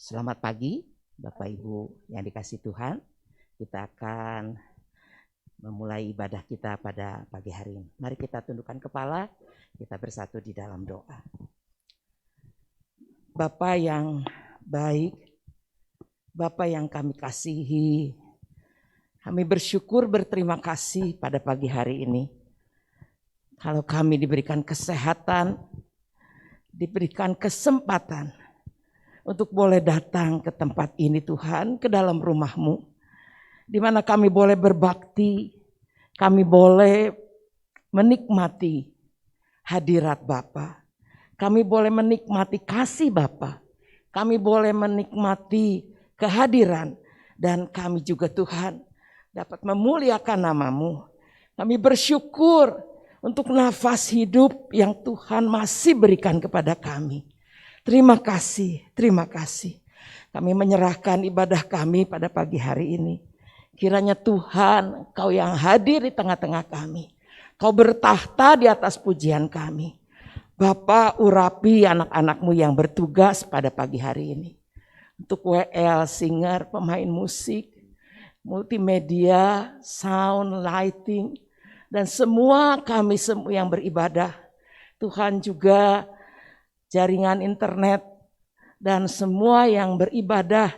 Selamat pagi Bapak Ibu yang dikasihi Tuhan. Kita akan memulai ibadah kita pada pagi hari ini. Mari kita tundukkan kepala, kita bersatu di dalam doa. Bapa yang baik, Bapa yang kami kasihi, kami bersyukur berterima kasih pada pagi hari ini. Kalau kami diberikan kesehatan, diberikan kesempatan untuk boleh datang ke tempat ini Tuhan, ke dalam rumah-Mu, di mana kami boleh berbakti, kami boleh menikmati hadirat Bapa, kami boleh menikmati kasih Bapa, kami boleh menikmati kehadiran, dan kami juga Tuhan dapat memuliakan nama-Mu. Kami bersyukur untuk nafas hidup yang Tuhan masih berikan kepada kami. Terima kasih, terima kasih. Kami menyerahkan ibadah kami pada pagi hari ini. Kiranya Tuhan, Kau yang hadir di tengah-tengah kami. Kau bertahta di atas pujian kami. Bapa, urapi anak-anak-Mu yang bertugas pada pagi hari ini. Untuk WL, singer, pemain musik, multimedia, sound, lighting, dan semua kami semua yang beribadah. Tuhan juga jaringan internet, dan semua yang beribadah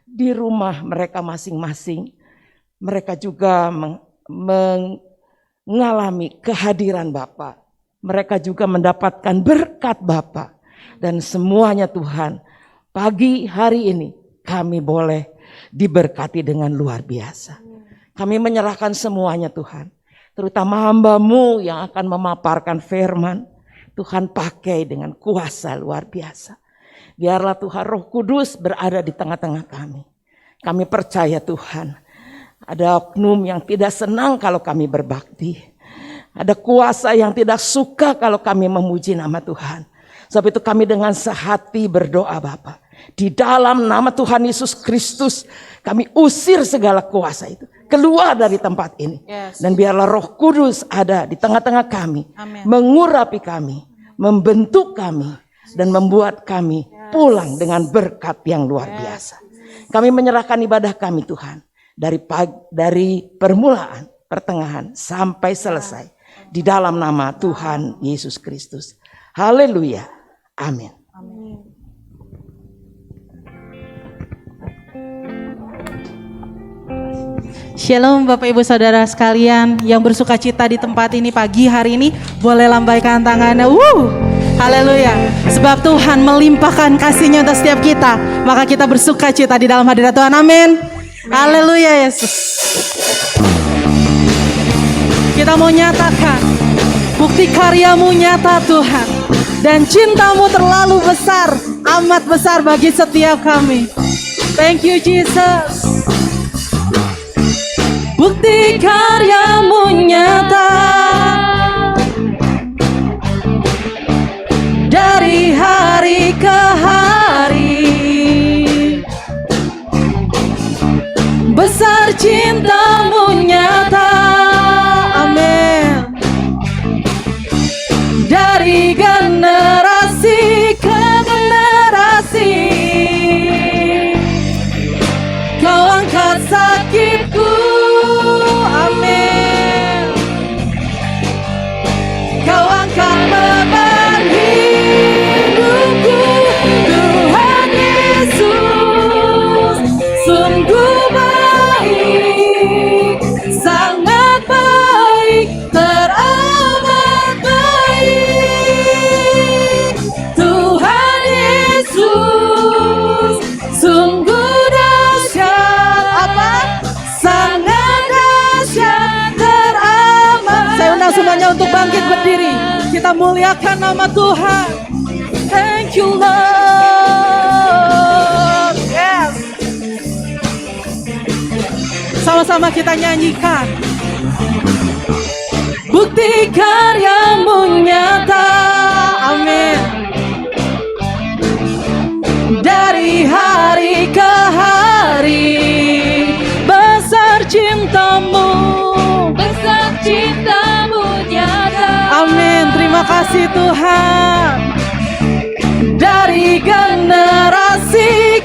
di rumah mereka masing-masing. Mereka juga mengalami kehadiran Bapa. Mereka juga mendapatkan berkat Bapa. Dan semuanya Tuhan, pagi hari ini kami boleh diberkati dengan luar biasa. Kami menyerahkan semuanya Tuhan. Terutama hamba-Mu yang akan memaparkan firman. Tuhan pakai dengan kuasa luar biasa. Biarlah Tuhan Roh Kudus berada di tengah-tengah kami. Kami percaya Tuhan, ada oknum yang tidak senang kalau kami berbakti. Ada kuasa yang tidak suka kalau kami memuji nama Tuhan. Sebab itu kami dengan sehati berdoa Bapa. Di dalam nama Tuhan Yesus Kristus kami usir segala kuasa itu. Keluar dari tempat ini. Yes. Dan biarlah Roh Kudus ada di tengah-tengah kami. Amen. Mengurapi kami, membentuk kami, dan membuat kami pulang dengan berkat yang luar biasa. Kami menyerahkan ibadah kami Tuhan. Dari permulaan, pertengahan, sampai selesai. Di dalam nama Tuhan Yesus Kristus. Haleluya. Amin. Amin. Shalom Bapak Ibu Saudara sekalian yang bersuka cita di tempat ini pagi hari ini, boleh lambaikan tangannya. Haleluya. Sebab Tuhan melimpahkan kasih-Nya untuk setiap kita, maka kita bersuka cita di dalam hadirat Tuhan. Amin. Haleluya Yesus. Kita mau nyatakan bukti karya-Mu nyata Tuhan, dan cinta-Mu terlalu besar, amat besar bagi setiap kami. Thank you Jesus. Bukti karya-Mu nyata dari hari ke hari, besar cinta-Mu nyata, amin, dari generasi ke generasi. Kau angkat sakitku, amin. Kau angkat beban hidupku, Tuhan Yesus. Sungguh baik, sangat baik, teramat baik. Tuhan Yesus, sungguh dahsyat, apa? Sangat dahsyat, teramat. Saya undang semuanya untuk bangkit berdiri. Kita muliakan nama Tuhan. Thank you Lord. Yes. Sama-sama kita nyanyikan. Bukti karya-Mu nyata, amin, dari hari ke hari, besar cinta-Mu, besar cinta-Mu nyata. Amin. Terima kasih Tuhan. Dari generasi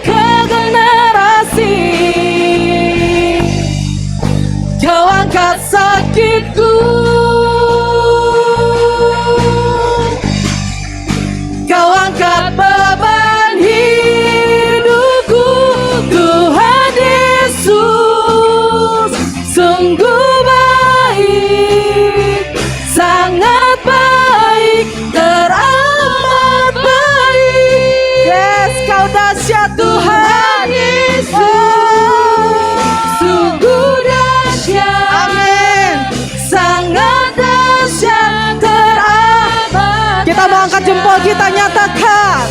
mau angkat jempol kita nyatakan,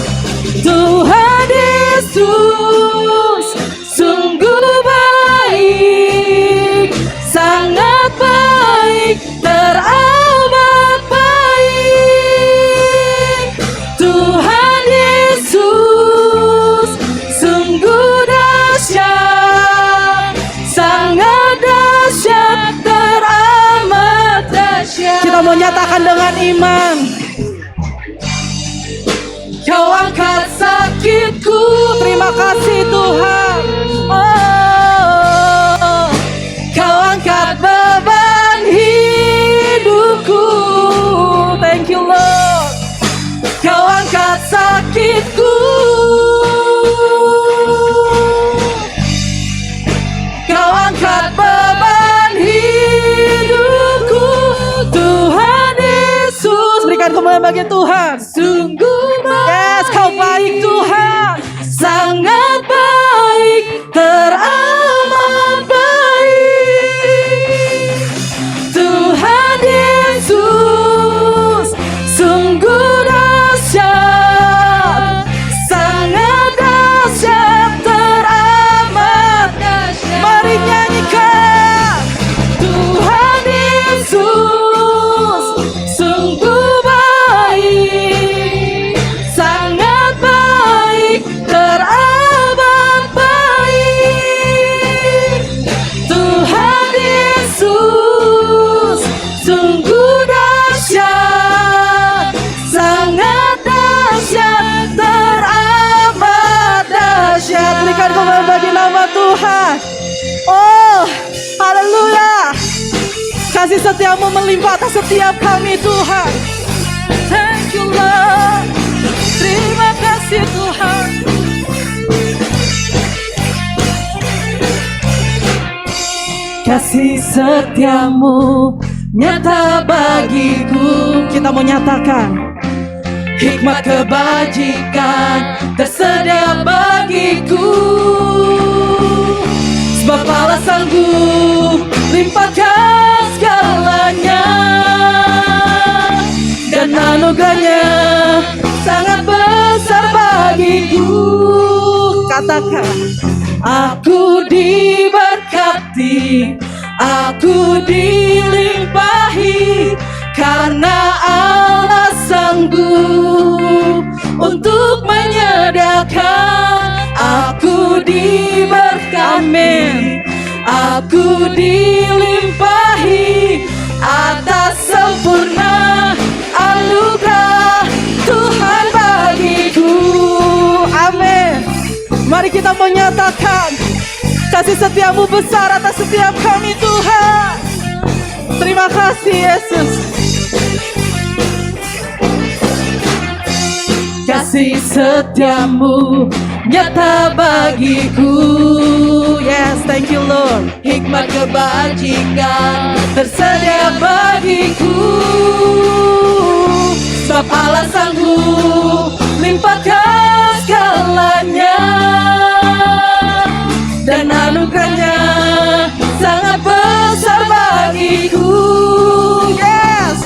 Tuhan Yesus sungguh baik, sangat baik, teramat baik. Tuhan Yesus sungguh dahsyat, sangat dahsyat, teramat dahsyat. Kita mau nyatakan dengan iman. Kau angkat sakitku, terima kasih Tuhan. Oh, Kau angkat beban hidupku, thank you Lord. Kau angkat sakitku, Kau angkat beban hidupku. Tuhan Yesus, berikan kemuliaan bagi Tuhan. Sungguh baik, yes, Kau baik Tuhan, sangat baik, teramat baik. Tuhan Yesus sungguh dahsyat, sangat dahsyat, teramat dahsyat. Mari nyanyikan, Tuhan Yesus sungguh baik, sangat baik, teramat baik. Tuhan Yesus sungguh dahsyat, sangat dahsyat, teramat dahsyat. Berikan kemuliaan bagi nama Tuhan. Oh, haleluya. Kasih setiamu melimpah atas setiap kami Tuhan. Thank you Lord. Terima kasih Tuhan. Kasih setiamu nyata bagiku. Kita mau nyatakan, hikmat kebajikan tersedia bagiku. Sebab Allah sanggup limpahkan segalanya, dan anugerahnya sangat besar bagiku. Katakan, aku diberkati, aku dilimpahi, karena Allah sanggup untuk menyediakan. Aku diberkati, aku dilimpahi atas sempurna anugerah Tuhan bagiku. Amin. Mari kita menyatakan, kasih setiamu besar atas setiap kami Tuhan. Terima kasih Yesus. Kasih setiamu nyata bagiku. Yes, thank you Lord. Hikmat kebajikan tersedia bagiku. Sebab Allah sanggup limpahkan segalanya, dan anugerahnya sangat besar bagiku. Yes,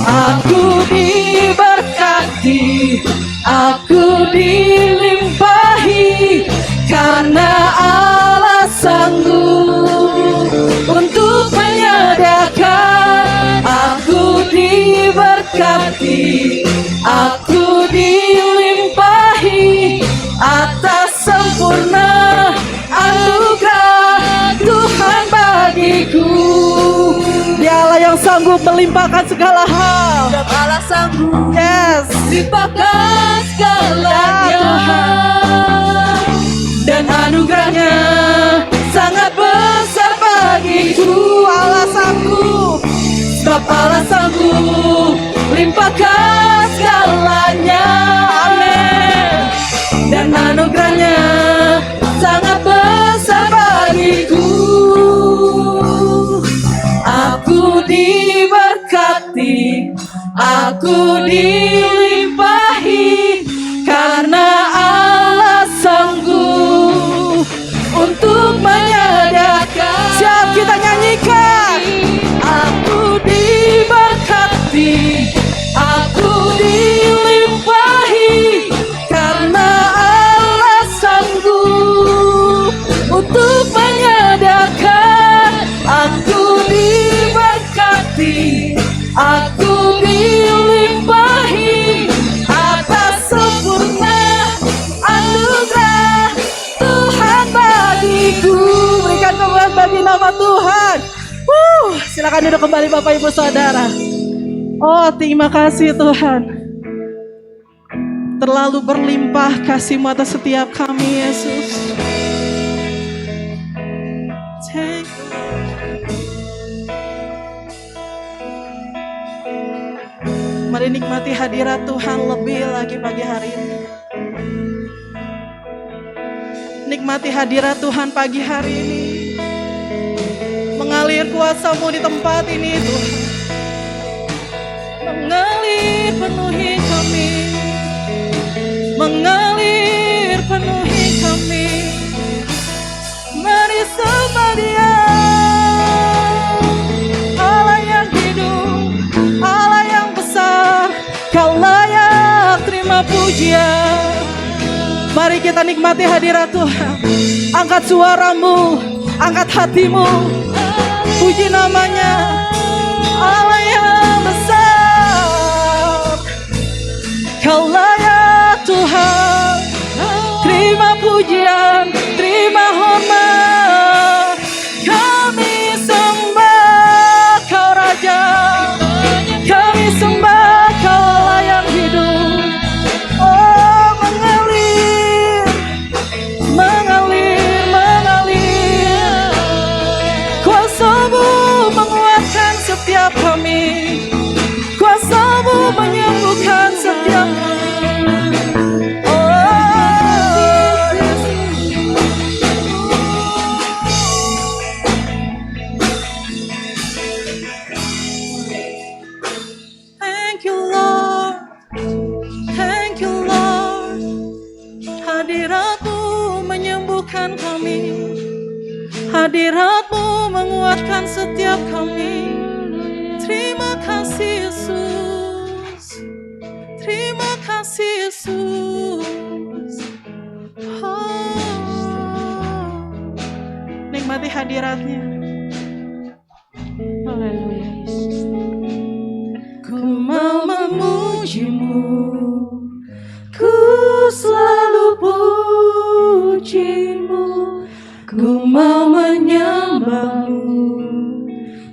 aku diberkati, aku dilimpahi, karena Allah sanggup untuk menyediakan. Aku diberkati, aku dilimpahi atas sempurna anugerah Tuhan bagiku. Dialah yang sanggup melimpahkan segala hal. Allah sanggup, yes, limpahkan segalanya, dan anugerahnya sangat besar bagiku. Allah sanggup, sebab Allah sanggup limpahkan segalanya. Amin. Dan anugerahnya sangat besar bagiku. Aku diberkati, aku dilimpahi, karena Allah sanggup untuk menyediakan. Siap kita nyanyikan. Aku diberkati, aku Silakan duduk kembali Bapak Ibu Saudara. Oh, terima kasih Tuhan. Terlalu berlimpah kasih-Mu atas setiap kami, Yesus. Thank you. Mari nikmati hadirat Tuhan lebih lagi pagi hari ini. Nikmati hadirat Tuhan pagi hari ini. Mengalir kuasa-Mu di tempat ini Tuhan. Mengalir penuhi kami. Mengalir penuhi kami. Mari sembah Dia, Allah yang hidup, Allah yang besar. Kau layak terima pujian. Mari kita nikmati hadirat Tuhan. Angkat suaramu, angkat hatimu, puji namanya, Allah yang besar. Kau layak Tuhan, terima pujian, terima hormat. Kami sembah Kau Raja, kami sembah Kau Allah yang hidup. Oh, mengalir, mengalir, mengalir. Kuasa-Mu menguatkan setiap kami. Kuasa-Mu menyembuhkan setiap kami. Oh, thank you Lord, thank you Lord. Hadirat-Mu menyembuhkan kami. Hadirat-Mu menguatkan setiap kami. Terima kasih Yesus, terima kasih Yesus. Oh, nikmati hadirat-Nya. Haleluya Yesus. Ku mau memuji-Mu, ku selalu puji-Mu. Ku mau menyembah-Mu,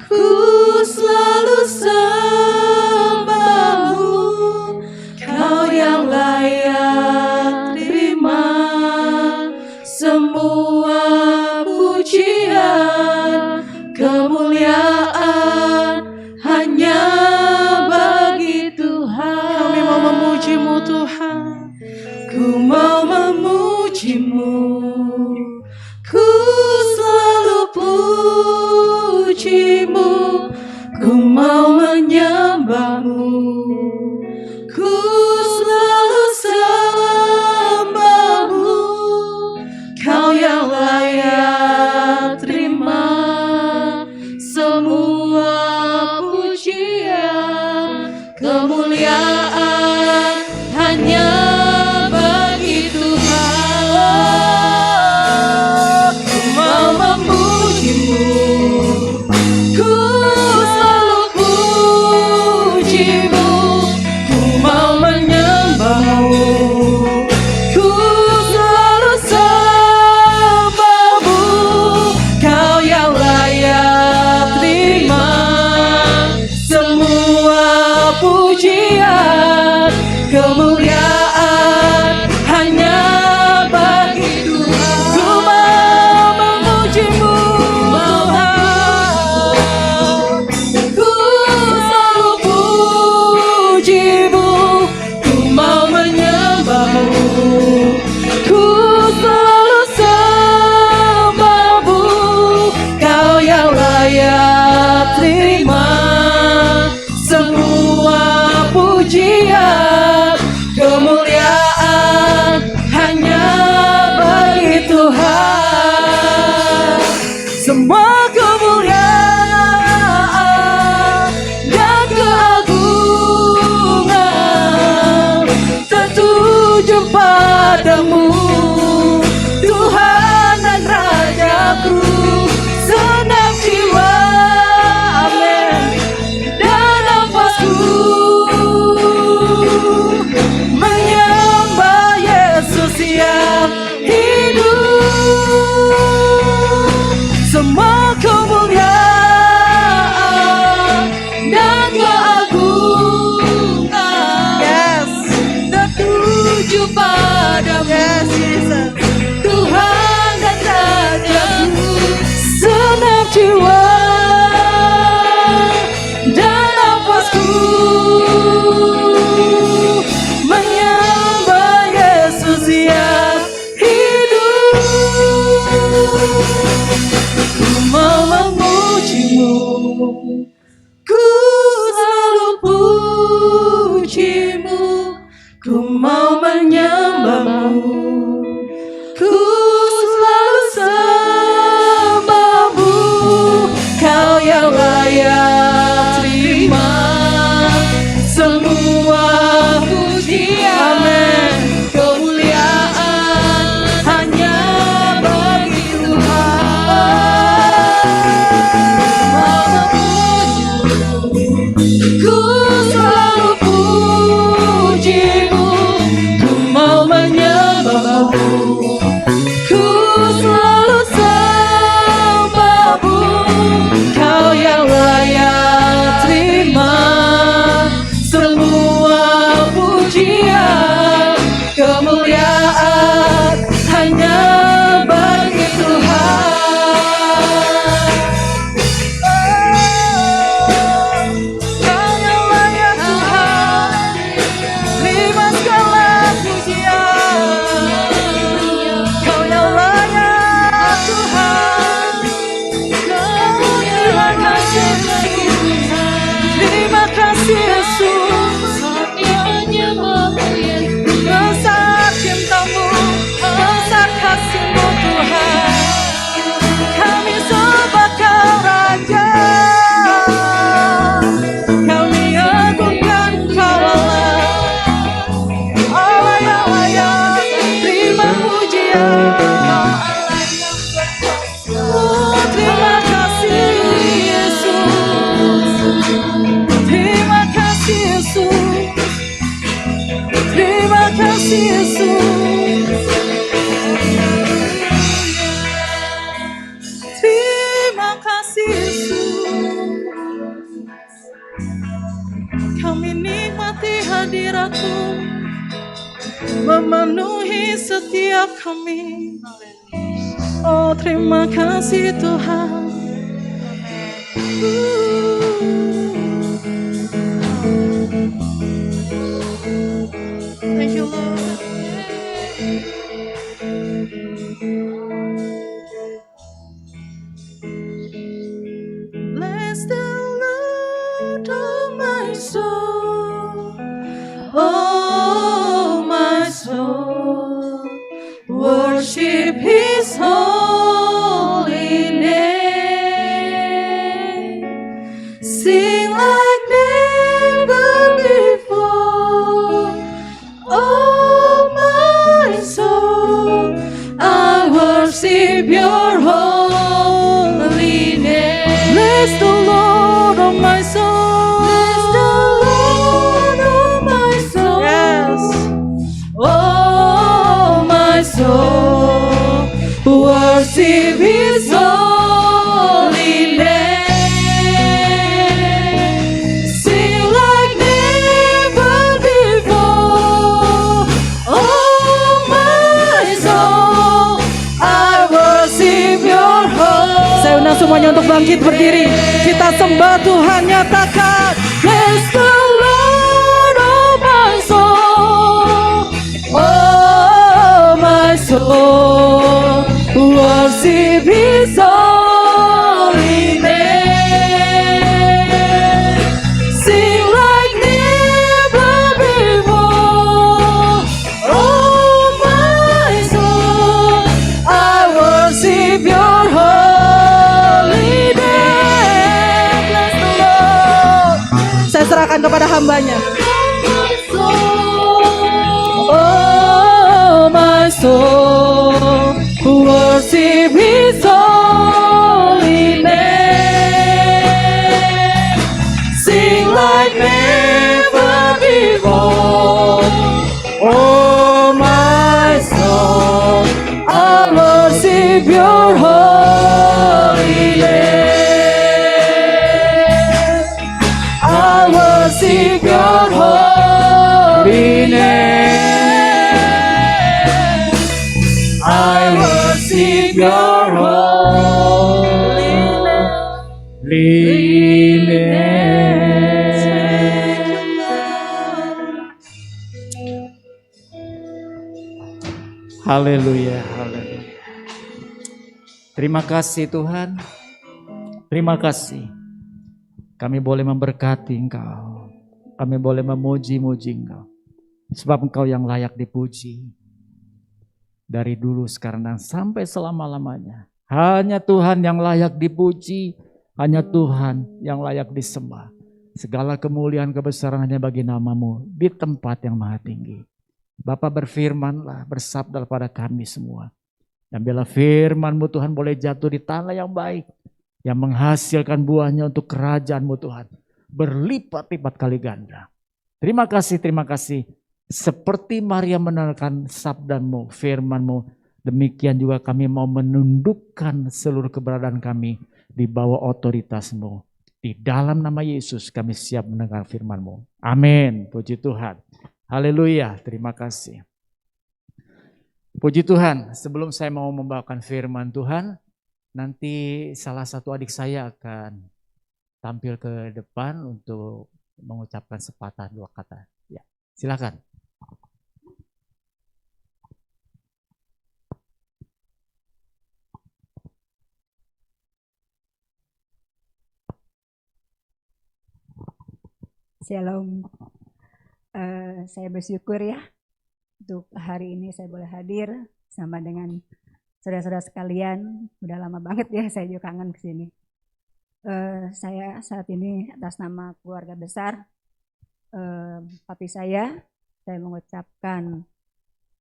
ku selalu sembah-Mu. Kau yang layak terima semua pujian, kemuliaan hanya bagi Tuhan. Kami mau memuji-Mu Tuhan. Ku mau memuji-Mu, ku selalu puji-Mu. Ku mau menyembah-Mu, ku selalu sembah-Mu. Kau yang layak terima semua pujian, kemuliaan hanya bagi Tuhan. Ku mau memuji-Mu, ku selalu puji-Mu. Ku mau menyembah-Mu, ku selalu sembah-Mu. Kau yang layak terima semua pujian, kemuliaan hanya bagi Tuhan. Ku mau memuji-Mu, Tuhan. Ku selalu puji-Mu, ku mau menyembah-Mu, ku selalu sembah-Mu. Kau yang layak terima semua pujian, kemuliaan hanya bagi Tuhan. Semua kemuliaan dan keagungan tertuju padamu, Tuhan dan Rajaku. Senang jiwa, amin, dan nafasku memujimu, ku mau menyembahmu, ku selalu sembahmu, kau yang layak terima semua pujian. Amin. Kemuliaan hanya bagi Tuhan. Ku selalu pujimu, ku mau menyembahmu, ku selalu sembahmu, kau yang layak terima semua pujian. Kemuliaan hanya bagi Tuhan. Kau yang layak Tuhan, terima segala pujian. Kau yang layak Tuhan, terima kasih, terima kasih Yesus. Besar cintamu, besar kasihmu Tuhan, kami sembah Kau Raja, kami agungkan Kau Allah yang layak terima pujian. Oh, terima kasih Yesus, terima kasih Yesus, terima kasih Yesus, terima kasih Yesus. Kami nikmati hadirat-Mu memenuhi setiap kami. Oh, terima kasih Tuhan. Thank you Lord. Bless the Lord, oh my soul, oh my soul, worship His holy name. Sing like never before, oh my soul, I worship Your holy name. Bless the Lord, oh my soul. Bless the Lord, oh my soul. Yes. Oh my soul, worship His holy name. Sing like never before. Oh my soul, I worship Your holy. Saya undang semuanya untuk bangkit berdiri. Kita sembah Tuhan, nyatakan. Bless the Lord, oh my soul, oh my soul, worship His holy name. Sing like never before. Oh my soul, I worship Your holy name. Bless the Lord. Saya serahkan kepada hambanya. Oh my soul, worship His holy name. Sing like never before. Oh my soul, I worship Your holy name. I worship Your holy name. I worship Your holy name. Haleluya, haleluya. Terima kasih Tuhan. Terima kasih. Kami boleh memberkati Engkau. kami boleh memuji-muji Engkau. Sebab Engkau yang layak dipuji. Dari dulu, sekarang, dan sampai selama-lamanya. Hanya Tuhan yang layak dipuji. Hanya Tuhan yang layak disembah. Segala kemuliaan kebesaran hanya bagi nama-Mu di tempat yang maha tinggi. Bapa, berfirmanlah, bersabda pada kami semua. Dan bila firman-Mu Tuhan boleh jatuh di tanah yang baik. Yang menghasilkan buahnya untuk kerajaan-Mu Tuhan. Berlipat-lipat kali ganda. Terima kasih, terima kasih. Seperti Maria mendengarkan sabda-Mu, firman-Mu, demikian juga kami mau menundukkan seluruh keberadaan kami di bawah otoritas-Mu. Di dalam nama Yesus kami siap mendengar firman-Mu. Amin. Puji Tuhan. Haleluya. Terima kasih. Puji Tuhan. Sebelum saya mau membawakan firman Tuhan, nanti salah satu adik saya akan tampil ke depan untuk mengucapkan sepatah dua kata. Ya, silakan. Shalom, saya bersyukur ya untuk hari ini saya boleh hadir sama dengan saudara-saudara sekalian. Udah lama banget ya saya juga kangen kesini. Saya saat ini atas nama keluarga besar papi saya mengucapkan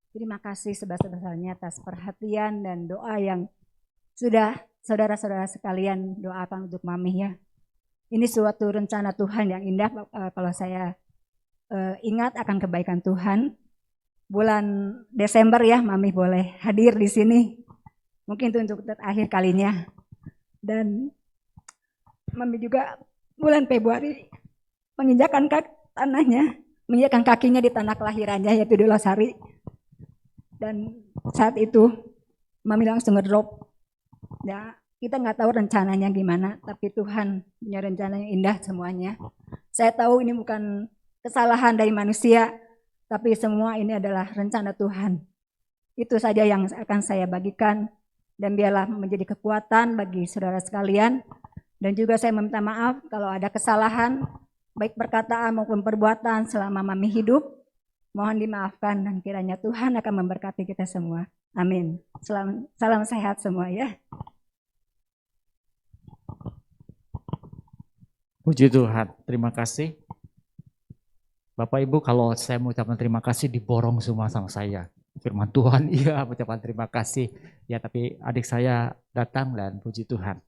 terima kasih sebesar-besarnya atas perhatian dan doa yang sudah saudara-saudara sekalian doakan untuk mami ya. Ini suatu rencana Tuhan yang indah kalau saya ingat akan kebaikan Tuhan. Bulan Desember ya mami boleh hadir di sini. Mungkin itu untuk terakhir kalinya. Dan mami juga bulan Februari menginjakkan menginjakkan kakinya di tanah kelahirannya yaitu di Losari. Dan saat itu mami langsung ngedrop. Ya, kita nggak tahu rencananya gimana, tapi Tuhan punya rencana yang indah semuanya. Saya tahu ini bukan kesalahan dari manusia, tapi semua ini adalah rencana Tuhan. Itu saja yang akan saya bagikan dan biarlah menjadi kekuatan bagi saudara sekalian. Dan juga saya meminta maaf kalau ada kesalahan, baik perkataan maupun perbuatan selama mami hidup. Mohon dimaafkan dan kiranya Tuhan akan memberkati kita semua. Amin. Salam sehat semua ya. Puji Tuhan, terima kasih. Bapak Ibu, kalau saya mengucapkan terima kasih diborong semua sama saya. Firman Tuhan, iya mengucapkan terima kasih. Ya tapi adik saya datang dan puji Tuhan.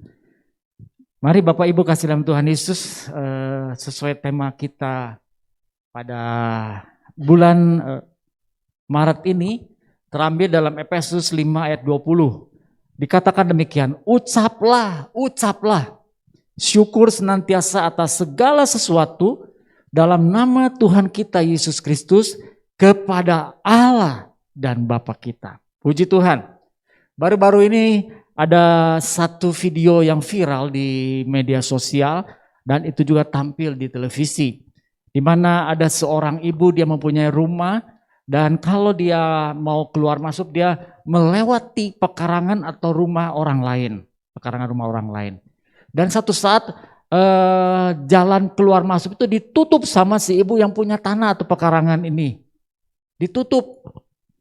Mari Bapak Ibu kasih dalam Tuhan Yesus sesuai tema kita pada bulan Maret ini terambil dalam Efesus 5 ayat 20. Dikatakan demikian, ucaplah syukur senantiasa atas segala sesuatu dalam nama Tuhan kita Yesus Kristus kepada Allah dan Bapa kita. Puji Tuhan. Baru-baru ini ada satu video yang viral di media sosial dan itu juga tampil di televisi. Di mana ada seorang ibu, dia mempunyai rumah dan kalau dia mau keluar masuk dia melewati pekarangan atau rumah orang lain. Pekarangan rumah orang lain. Dan satu saat jalan keluar masuk itu ditutup sama si ibu yang punya tanah atau pekarangan ini. Ditutup.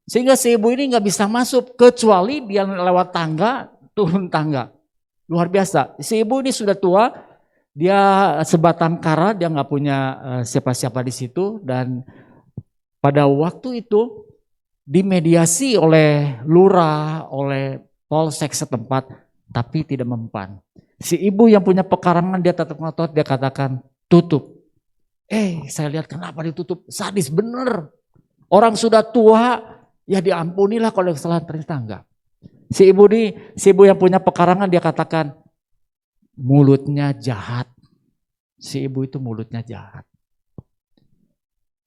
Sehingga si ibu ini nggak bisa masuk kecuali dia lewat tangga, turun tangga. Luar biasa. Si ibu ini sudah tua, dia sebatang kara, dia nggak punya siapa-siapa di situ. Dan pada waktu itu dimediasi oleh lurah, oleh polsek setempat, tapi tidak mempan. Si ibu yang punya pekarangan dia tetap ngotot, dia katakan tutup. Saya lihat kenapa ditutup, sadis bener. Orang sudah tua, ya diampunilah kalau kesalahan ternyata enggak. Si ibu yang punya pekarangan dia katakan mulutnya jahat. Si ibu itu mulutnya jahat.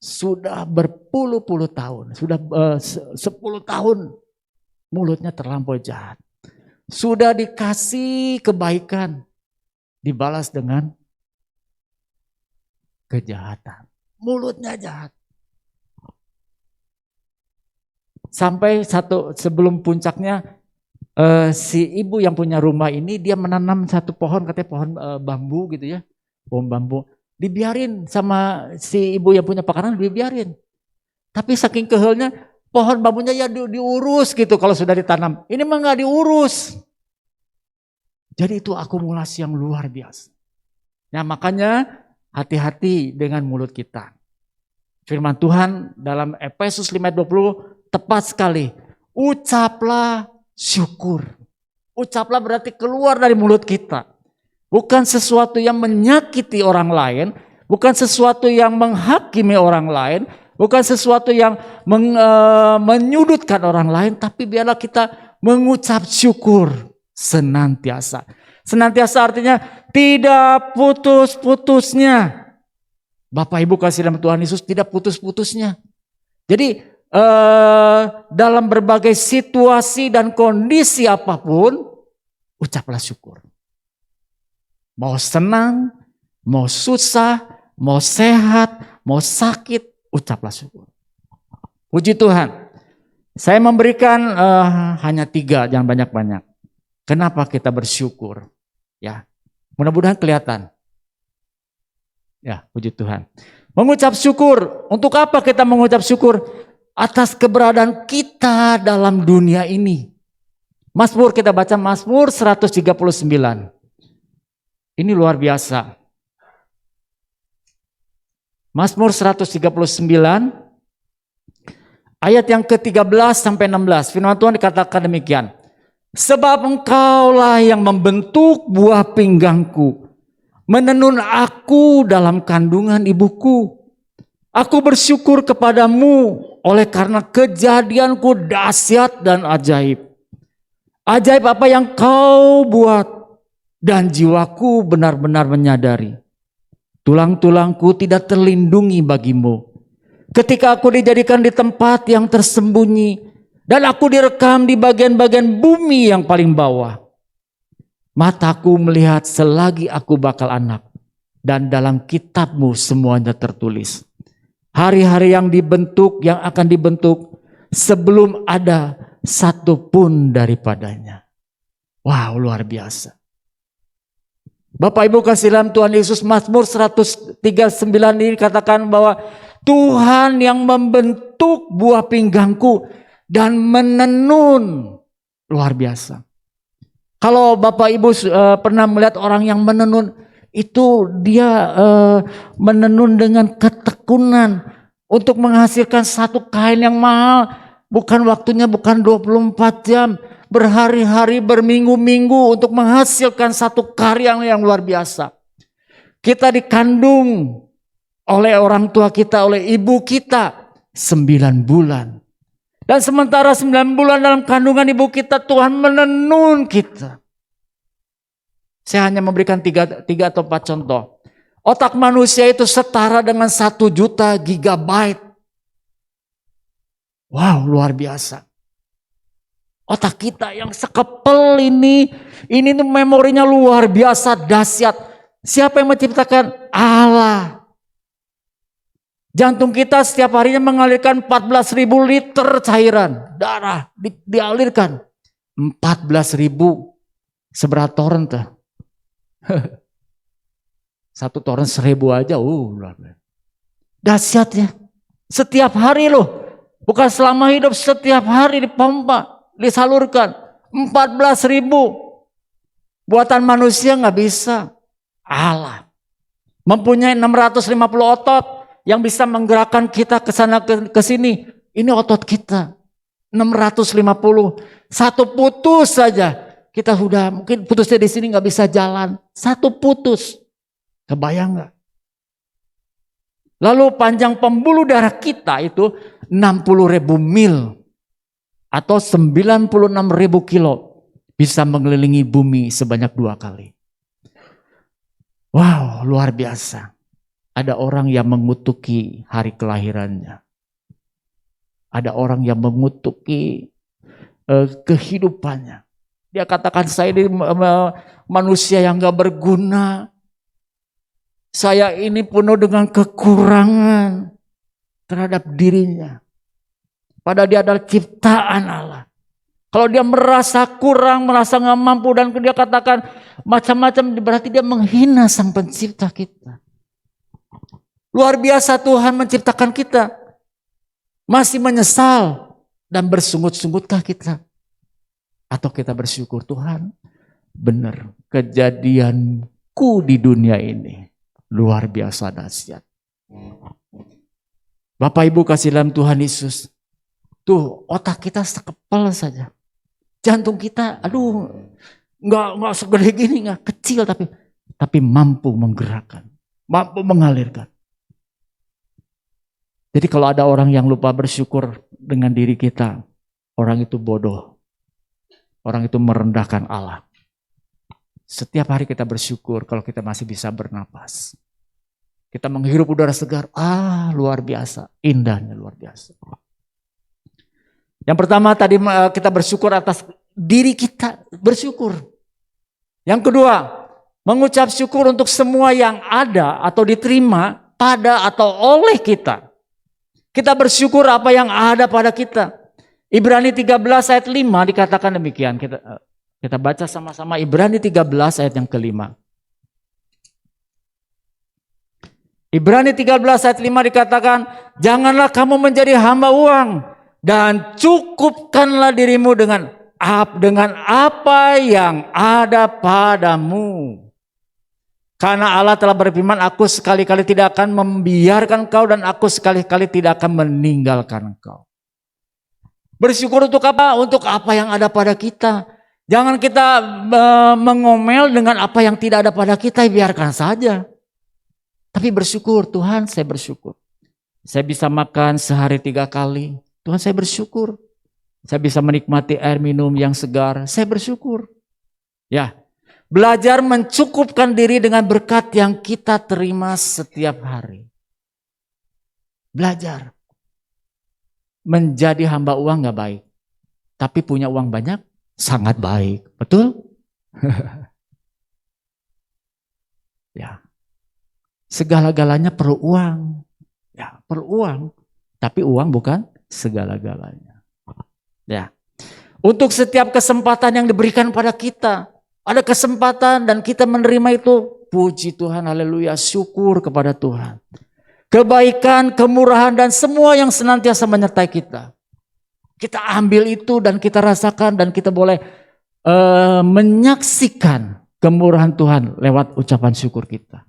Sudah berpuluh-puluh tahun, sudah 10 tahun mulutnya terlampau jahat. Sudah dikasih kebaikan, dibalas dengan kejahatan. Mulutnya jahat. Sampai sebelum puncaknya, si ibu yang punya rumah ini dia menanam satu pohon, katanya pohon bambu gitu ya. Pohon bambu. dibiarin sama si ibu yang punya pekarangan, dibiarin. Tapi saking kehelnya, pohon bambunya ya diurus gitu kalau sudah ditanam. Ini mah nggak diurus. Jadi itu akumulasi yang luar biasa. Nah makanya hati-hati dengan mulut kita. Firman Tuhan dalam Efesus 5:20 tepat sekali. Ucaplah syukur. Ucaplah berarti keluar dari mulut kita. Bukan sesuatu yang menyakiti orang lain. Bukan sesuatu yang menghakimi orang lain. Bukan sesuatu yang menyudutkan orang lain. Tapi biarlah kita mengucap syukur senantiasa. Senantiasa artinya tidak putus-putusnya. Bapak Ibu kasih dalam Tuhan Yesus tidak putus-putusnya. Jadi dalam berbagai situasi dan kondisi apapun, ucaplah syukur. Mau senang, mau susah, mau sehat, mau sakit, ucaplah syukur. Puji Tuhan. Saya memberikan hanya 3, jangan banyak-banyak. Kenapa kita bersyukur? Ya, mudah-mudahan kelihatan. Ya, puji Tuhan. Mengucap syukur. Untuk apa kita mengucap syukur? Atas keberadaan kita dalam dunia ini. Mazmur, kita baca Mazmur 139. Ini luar biasa. Mazmur 139 ayat yang ke-13 sampai 16. Firman Tuhan dikatakan demikian. Sebab engkaulah yang membentuk buah pinggangku, menenun aku dalam kandungan ibuku. Aku bersyukur kepadamu oleh karena kejadianku dahsyat dan ajaib. Ajaib apa yang kau buat dan jiwaku benar-benar menyadari. Tulang-tulangku tidak terlindungi bagimu. Ketika aku dijadikan di tempat yang tersembunyi dan aku direkam di bagian-bagian bumi yang paling bawah. Mataku melihat selagi aku bakal anak dan dalam kitabmu semuanya tertulis. Hari-hari yang dibentuk, yang akan dibentuk sebelum ada satu pun daripadanya. Wow, luar biasa. Bapak Ibu kasih dalam Tuhan Yesus, Mazmur 139 ini katakan bahwa Tuhan yang membentuk buah pinggangku dan menenun. Luar biasa. Kalau Bapak Ibu pernah melihat orang yang menenun, itu dia menenun dengan ketekunan untuk menghasilkan satu kain yang mahal. Bukan waktunya, bukan 24 jam. Berhari-hari, berminggu-minggu untuk menghasilkan satu karya yang luar biasa. Kita dikandung oleh orang tua kita, oleh ibu kita 9 bulan. Dan sementara 9 bulan dalam kandungan ibu kita, Tuhan menenun kita. Saya hanya memberikan 3 atau 4 contoh. Otak manusia itu setara dengan 1 juta gigabyte. Wow, luar biasa. Otak kita yang sekepel ini tuh memorinya luar biasa dahsyat. Siapa yang menciptakan? Allah. Jantung kita setiap harinya mengalirkan 14.000 liter cairan darah dialirkan. 14.000 seberapa toren tuh? 1 toren 1.000 aja. Dahsyat ya. Setiap hari loh. Bukan selama hidup, setiap hari dipompa, disalurkan. 14.000. Buatan manusia nggak bisa. Allah. Mempunyai 650 otot yang bisa menggerakkan kita ke sana ke sini. Ini otot kita. 650. Satu putus saja. Kita sudah mungkin putusnya di sini nggak bisa jalan. Satu putus. Kebayang nggak? Lalu panjang pembuluh darah kita itu 60.000 mil atau 96.000 kilo, bisa mengelilingi bumi sebanyak 2 kali. Wow, luar biasa. Ada orang yang mengutuki hari kelahirannya. Ada orang yang mengutuki kehidupannya. Dia katakan, saya ini manusia yang gak berguna. Saya ini penuh dengan kekurangan terhadap dirinya. Padahal dia adalah ciptaan Allah. Kalau dia merasa kurang, merasa gak mampu, dan dia katakan macam-macam, berarti dia menghina sang pencipta kita. Luar biasa Tuhan menciptakan kita. Masih menyesal dan bersungut-sungutkah kita? Atau kita bersyukur, Tuhan benar kejadianku di dunia ini luar biasa dahsyat. Bapak Ibu kasih dalam Tuhan Yesus. Tuh otak kita sekepal saja. Jantung kita aduh nggak segede gini, nggak kecil tapi mampu menggerakkan, mampu mengalirkan. Jadi kalau ada orang yang lupa bersyukur dengan diri kita, orang itu bodoh. Orang itu merendahkan Allah. Setiap hari kita bersyukur kalau kita masih bisa bernapas. Kita menghirup udara segar, luar biasa, indahnya luar biasa. Yang pertama tadi kita bersyukur atas diri kita, bersyukur. Yang kedua, mengucap syukur untuk semua yang ada atau diterima pada atau oleh kita. Kita bersyukur apa yang ada pada kita. Ibrani 13 ayat 5 dikatakan demikian. Kita baca sama-sama Ibrani 13 ayat yang kelima. Ibrani 13 ayat 5 dikatakan, janganlah kamu menjadi hamba uang dan cukupkanlah dirimu dengan apa yang ada padamu. Karena Allah telah berfirman, aku sekali-kali tidak akan membiarkan kau dan aku sekali-kali tidak akan meninggalkan kau. Bersyukur untuk apa? Untuk apa yang ada pada kita. Jangan kita mengomel dengan apa yang tidak ada pada kita, biarkan saja. Tapi bersyukur, Tuhan saya bersyukur. Saya bisa makan sehari 3 kali, Tuhan saya bersyukur. Saya bisa menikmati air minum yang segar, saya bersyukur. Ya, belajar mencukupkan diri dengan berkat yang kita terima setiap hari. Belajar. Menjadi hamba uang gak baik. Tapi punya uang banyak, sangat baik. Betul? Ya. Segala-galanya perlu uang. Ya, perlu uang. Tapi uang bukan segala-galanya. Ya. Untuk setiap kesempatan yang diberikan pada kita, ada kesempatan dan kita menerima itu, puji Tuhan, haleluya, syukur kepada Tuhan. Kebaikan, kemurahan dan semua yang senantiasa menyertai kita. Kita ambil itu dan kita rasakan dan kita boleh menyaksikan kemurahan Tuhan lewat ucapan syukur kita.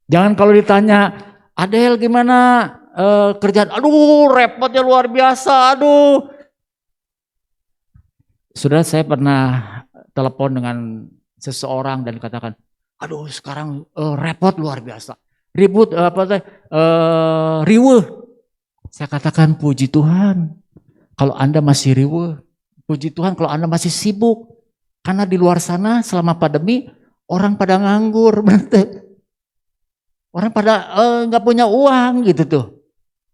Jangan kalau ditanya, Adel gimana kerjaan? Aduh repotnya luar biasa, aduh. Saudara, saya pernah telepon dengan seseorang dan katakan, aduh sekarang repot luar biasa. Ribut riweuh. Saya katakan puji Tuhan kalau Anda masih riweuh. Puji Tuhan kalau Anda masih sibuk. Karena di luar sana selama pandemi orang pada nganggur. Orang pada nggak punya uang gitu tuh.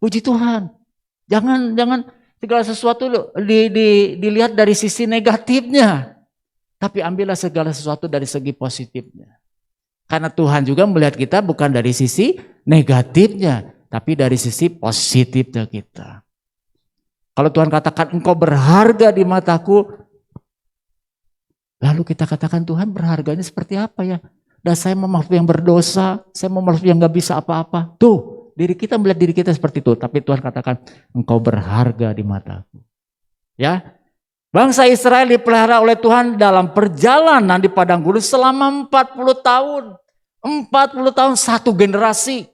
Puji Tuhan. Jangan segala sesuatu dilihat dari sisi negatifnya. Tapi ambillah segala sesuatu dari segi positifnya. Karena Tuhan juga melihat kita bukan dari sisi negatifnya, tapi dari sisi positifnya kita. Kalau Tuhan katakan engkau berharga di mataku, lalu kita katakan Tuhan berharganya seperti apa ya? Dan saya mau makhluk yang berdosa, saya mau makhluk yang gak bisa apa-apa. Tuh, diri kita melihat diri kita seperti itu. Tapi Tuhan katakan engkau berharga di mataku. Ya, bangsa Israel dipelihara oleh Tuhan dalam perjalanan di padang gurun selama 40 tahun. 40 tahun satu generasi.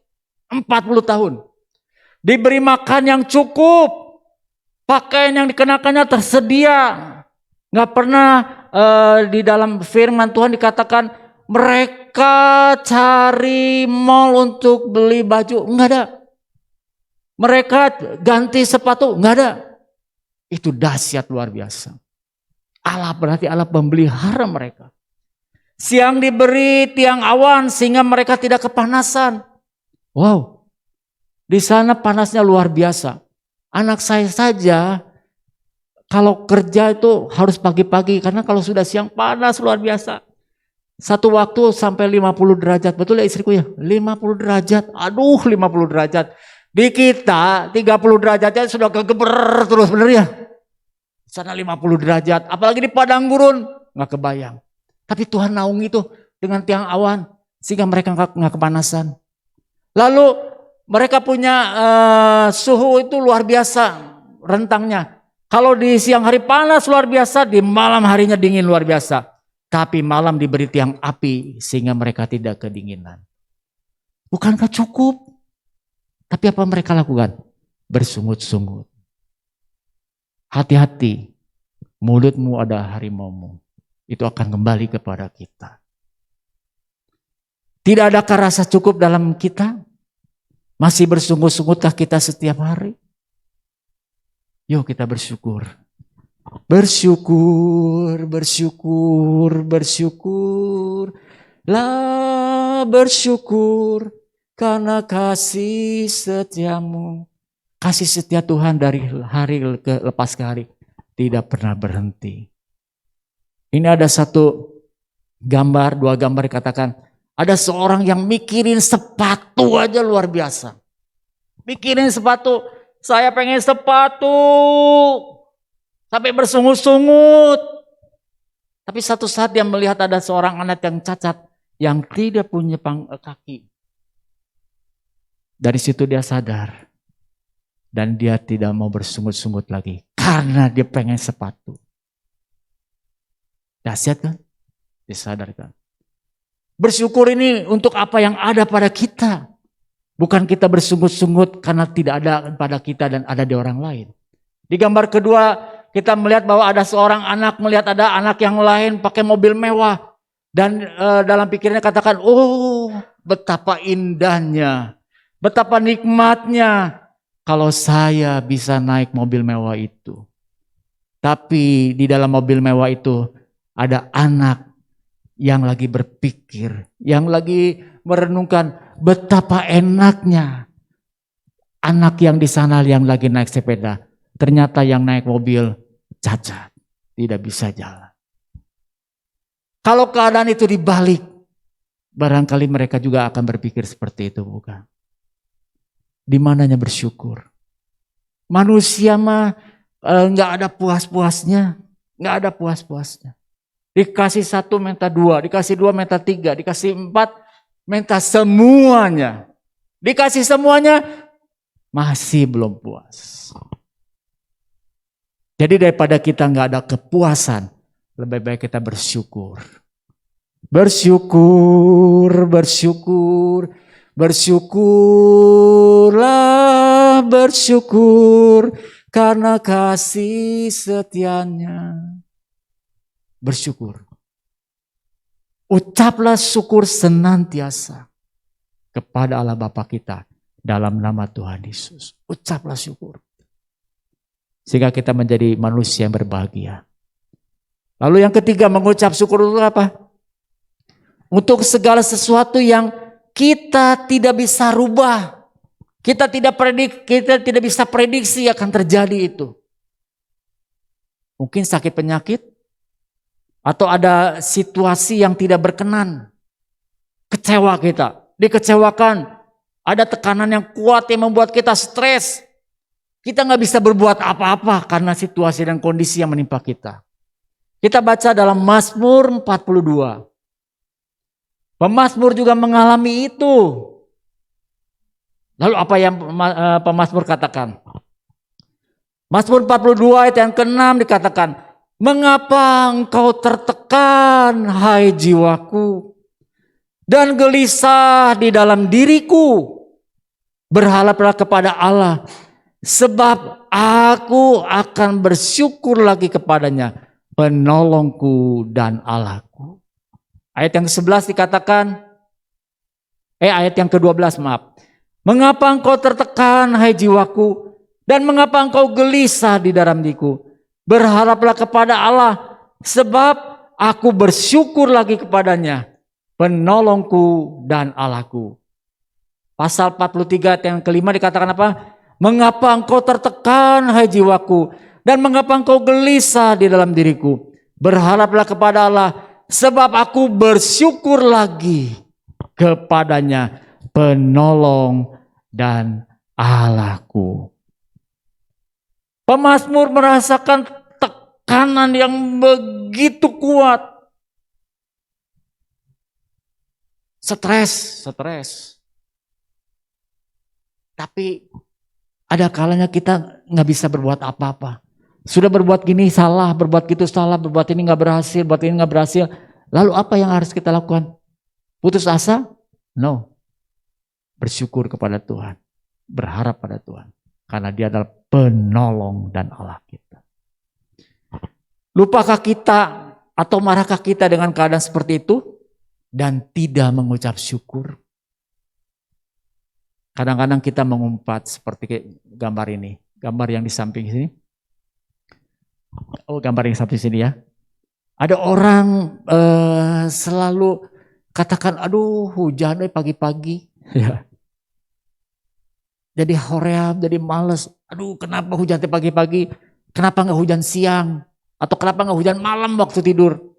40 tahun. Diberi makan yang cukup. Pakaian yang dikenakannya tersedia. Gak pernah di dalam firman Tuhan dikatakan mereka cari mall untuk beli baju. Enggak ada. Mereka ganti sepatu. Enggak ada. Itu dahsyat luar biasa. Allah berarti Allah memelihara mereka. Siang diberi tiang awan sehingga mereka tidak kepanasan. Wow. Di sana panasnya luar biasa. Anak saya saja kalau kerja itu harus pagi-pagi karena kalau sudah siang panas luar biasa. Satu waktu sampai 50 derajat. Betul ya istriku ya? 50 derajat. Aduh 50 derajat. Di kita 30 derajatnya sudah kegeber terus, bener ya? Sana 50 derajat, apalagi di padang gurun, gak kebayang. Tapi Tuhan naungi itu dengan tiang awan, sehingga mereka gak kepanasan. Lalu mereka punya suhu itu luar biasa rentangnya. Kalau di siang hari panas luar biasa, di malam harinya dingin luar biasa. Tapi malam diberi tiang api sehingga mereka tidak kedinginan. Bukankah cukup? Tapi apa mereka lakukan? Bersungut-sungut. Hati-hati, mulutmu ada harimaumu. Itu akan kembali kepada kita. Tidak adakah rasa cukup dalam kita? Masih bersungut-sungutkah kita setiap hari? Yuk kita bersyukur. Bersyukur, bersyukur, bersyukur. Lah bersyukur karena kasih setiamu. Kasih setia Tuhan dari hari lepas ke hari tidak pernah berhenti. Ini ada satu gambar, dua gambar dikatakan. Ada seorang yang mikirin sepatu aja luar biasa. Mikirin sepatu, saya pengen sepatu. Sampai bersungut-sungut. Tapi satu saat dia melihat ada seorang anak yang cacat. Yang tidak punya kaki. Dari situ dia sadar. Dan dia tidak mau bersungut-sungut lagi. Karena dia pengen sepatu. Dahsyat kan? Disadarkan. Bersyukur ini untuk apa yang ada pada kita. Bukan kita bersungut-sungut karena tidak ada pada kita dan ada di orang lain. Di gambar kedua kita melihat bahwa ada seorang anak melihat ada anak yang lain pakai mobil mewah. Dan dalam pikirannya katakan, oh betapa indahnya, betapa nikmatnya kalau saya bisa naik mobil mewah itu. Tapi di dalam mobil mewah itu ada anak yang lagi berpikir, yang lagi merenungkan betapa enaknya anak yang di sana yang lagi naik sepeda. Ternyata yang naik mobil cacat, tidak bisa jalan. Kalau keadaan itu dibalik, barangkali mereka juga akan berpikir seperti itu, bukan? Di mananya bersyukur. Manusia mah nggak ada puas-puasnya, nggak ada puas-puasnya. Dikasih satu minta dua, dikasih dua minta tiga, dikasih empat minta semuanya. Dikasih semuanya masih belum puas. Jadi daripada kita nggak ada kepuasan, lebih baik kita bersyukur. Bersyukur, bersyukur, bersyukurlah, bersyukur karena kasih setianya. Bersyukur. Ucaplah syukur senantiasa kepada Allah Bapa kita dalam nama Tuhan Yesus. Ucaplah syukur. Sehingga kita menjadi manusia yang berbahagia. Lalu yang ketiga, mengucap syukur untuk apa? Untuk segala sesuatu yang kita tidak bisa rubah. Kita tidak bisa prediksi akan terjadi itu. Mungkin sakit penyakit. Atau ada situasi yang tidak berkenan. Kecewa kita. Dikecewakan. Ada tekanan yang kuat yang membuat kita stres. Kita nggak bisa berbuat apa-apa karena situasi dan kondisi yang menimpa kita. Kita baca dalam Mazmur 42. Pemazmur juga mengalami itu. Lalu apa yang pemazmur katakan? Mazmur 42 ayat yang ke-6 dikatakan, mengapa engkau tertekan hai jiwaku dan gelisah di dalam diriku? Berharaplah kepada Allah sebab aku akan bersyukur lagi kepadanya, penolongku dan Allahku. Ayat yang ke-11 dikatakan, ayat yang ke-12 maaf. Mengapa engkau tertekan hai jiwaku dan mengapa engkau gelisah di dalam diriku? Berharaplah kepada Allah sebab aku bersyukur lagi kepadanya, penolongku dan Allahku. Pasal 43 ayat yang kelima dikatakan apa? Mengapa engkau tertekan hai jiwaku dan mengapa engkau gelisah di dalam diriku? Berharaplah kepada Allah sebab aku bersyukur lagi kepadanya, penolong dan Allahku. Pemazmur merasakan tekanan yang begitu kuat. Stres. Tapi ada kalanya kita nggak bisa berbuat apa-apa. Sudah berbuat gini salah, berbuat gitu salah, berbuat ini nggak berhasil, berbuat ini nggak berhasil. Lalu apa yang harus kita lakukan? Putus asa? No. Bersyukur kepada Tuhan. Berharap pada Tuhan. Karena dia adalah penolong dan Allah kita. Lupakah kita atau marahkah kita dengan keadaan seperti itu? Dan tidak mengucap syukur? Kadang-kadang kita mengumpat seperti gambar ini. Gambar yang di samping sini. Oh, gambar yang di samping sini ya. Ada orang selalu katakan, aduh hujan pagi-pagi. Ya. Jadi hoream, jadi males. Aduh kenapa hujan pagi-pagi? Kenapa nggak hujan siang? Atau kenapa nggak hujan malam waktu tidur?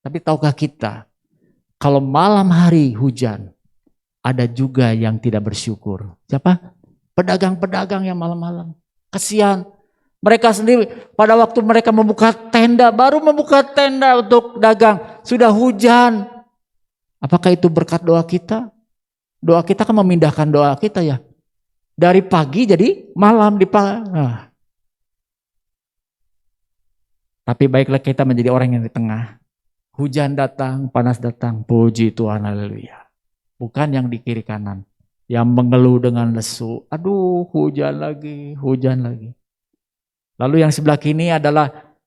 Tapi tahukah kita, kalau malam hari hujan, ada juga yang tidak bersyukur. Siapa? Pedagang-pedagang yang malam-malam. Kasihan. Mereka sendiri pada waktu mereka membuka tenda, baru membuka tenda untuk dagang, sudah hujan. Apakah itu berkat doa kita? Doa kita kan memindahkan doa kita ya. Dari pagi jadi malam nah. Tapi baiklah kita menjadi orang yang di tengah. Hujan datang, panas datang, puji Tuhan, haleluya. Bukan yang di kiri kanan. Yang mengeluh dengan lesu. Aduh hujan lagi, hujan lagi. Lalu yang sebelah kini adalah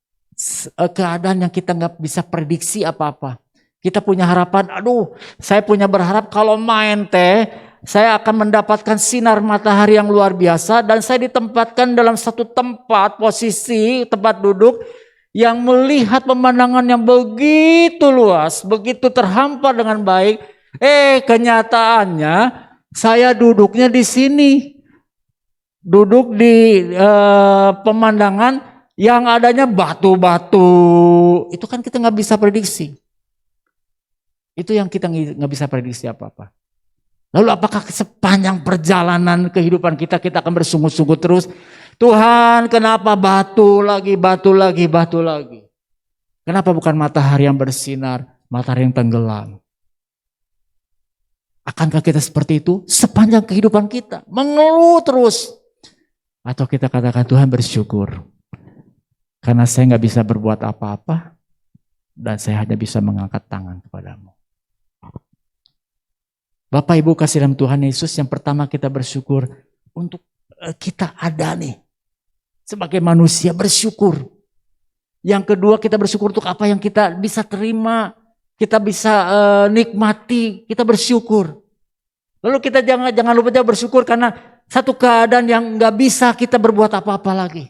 keadaan yang kita nggak bisa prediksi apa-apa. Kita punya harapan, aduh saya punya berharap kalau main saya akan mendapatkan sinar matahari yang luar biasa. Dan saya ditempatkan dalam satu tempat, posisi, tempat duduk yang melihat pemandangan yang begitu luas, begitu terhampar dengan baik. Kenyataannya saya duduknya di sini. Duduk di pemandangan yang adanya batu-batu. Itu kan kita nggak bisa prediksi. Itu yang kita nggak bisa prediksi apa-apa. Lalu apakah sepanjang perjalanan kehidupan kita akan bersungguh-sungguh terus? Tuhan kenapa batu lagi, batu lagi, batu lagi? Kenapa bukan matahari yang bersinar, matahari yang tenggelam? Akankah kita seperti itu sepanjang kehidupan kita? Mengeluh terus. Atau kita katakan Tuhan bersyukur. Karena saya nggak bisa berbuat apa-apa. Dan saya hanya bisa mengangkat tangan kepadamu. Bapak Ibu kasih dalam Tuhan Yesus, yang pertama kita bersyukur untuk kita ada nih. Sebagai manusia bersyukur. Yang kedua kita bersyukur untuk apa yang kita bisa terima. Kita bisa nikmati, kita bersyukur. Lalu kita jangan lupa bersyukur karena satu keadaan yang gak bisa kita berbuat apa-apa lagi.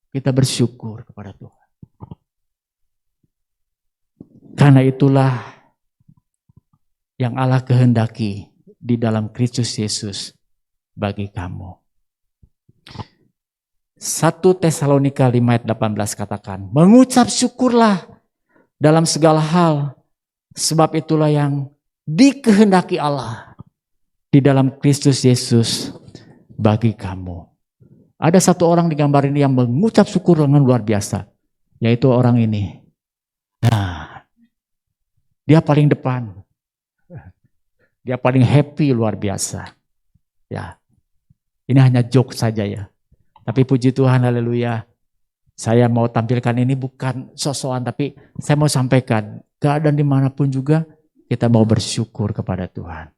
Kita bersyukur kepada Tuhan. Karena itulah yang Allah kehendaki di dalam Kristus Yesus bagi kamu. 1 Tesalonika 5 ayat 18 katakan, mengucap syukurlah dalam segala hal, sebab itulah yang dikehendaki Allah di dalam Kristus Yesus bagi kamu. Ada satu orang di gambar ini yang mengucap syukur dengan luar biasa, yaitu orang ini. Nah, dia paling depan. Dia paling happy luar biasa. Ya. Ini hanya joke saja ya. Tapi puji Tuhan, haleluya. Saya mau tampilkan ini bukan sosokan, tapi saya mau sampaikan keadaan dimanapun juga kita mau bersyukur kepada Tuhan.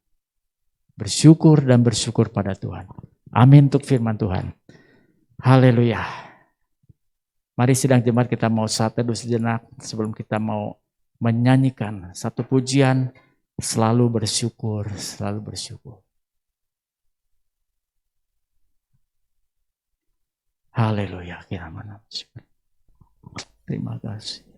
Bersyukur dan bersyukur pada Tuhan. Amin untuk firman Tuhan. Haleluya. Mari sidang jemaat kita mau saat teduh sejenak sebelum kita mau menyanyikan satu pujian. Selalu bersyukur, selalu bersyukur. Haleluya, terima kasih.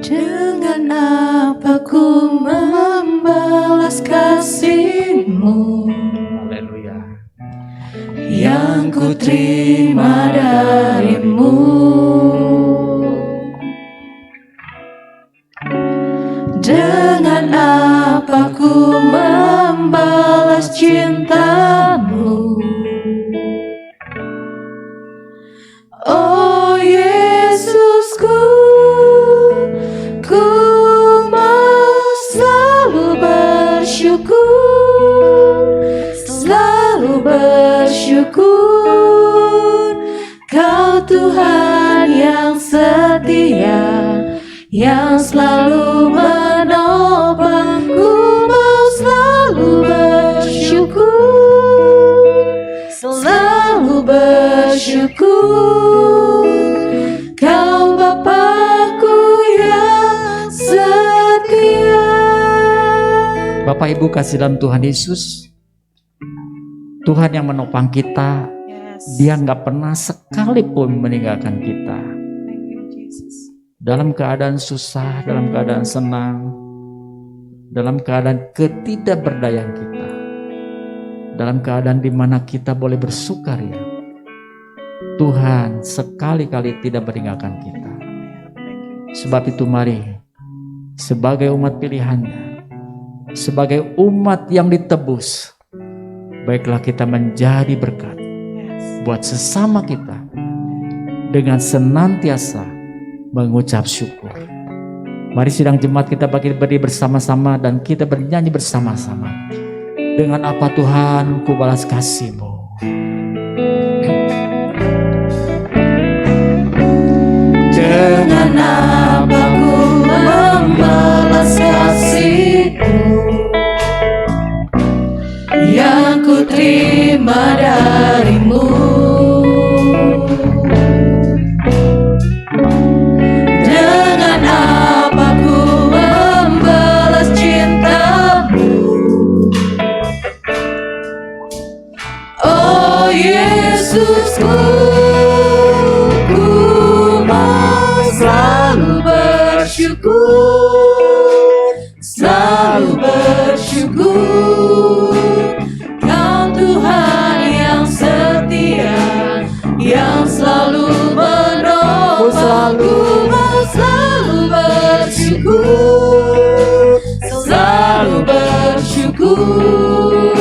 Dengan apa ku membalas kasih-Mu Haleluya. yang ku terima dari-Mu. Dengan apa ku membalas cinta yang selalu menopang. Ku mau selalu bersyukur, selalu bersyukur. Kau Bapakku yang setia. Bapak Ibu kasih dalam Tuhan Yesus, Tuhan yang menopang kita, Dia nggak pernah sekalipun meninggalkan kita. Dalam keadaan susah, dalam keadaan senang, dalam keadaan ketidakberdayaan kita, dalam keadaan di mana kita boleh bersukaria, Tuhan sekali-kali tidak meninggalkan kita. Sebab itu mari, sebagai umat pilihan-Nya, sebagai umat yang ditebus, baiklah kita menjadi berkat buat sesama kita dengan senantiasa mengucap syukur. Mari sidang jemaat kita berdiri bersama-sama dan kita bernyanyi bersama-sama. Dengan apa Tuhan ku balas kasih-Mu? Dengan apa ku membalas kasih-Mu yang ku terima dari-Mu? Dengan apa ku membalas cinta-Mu? Oh Yesusku, ku mau selalu bersyukur, selalu bersyukur. Kau Tuhan yang setia, yang selalu menopang. Ku mau selalu bersyukur, selalu bersyukur.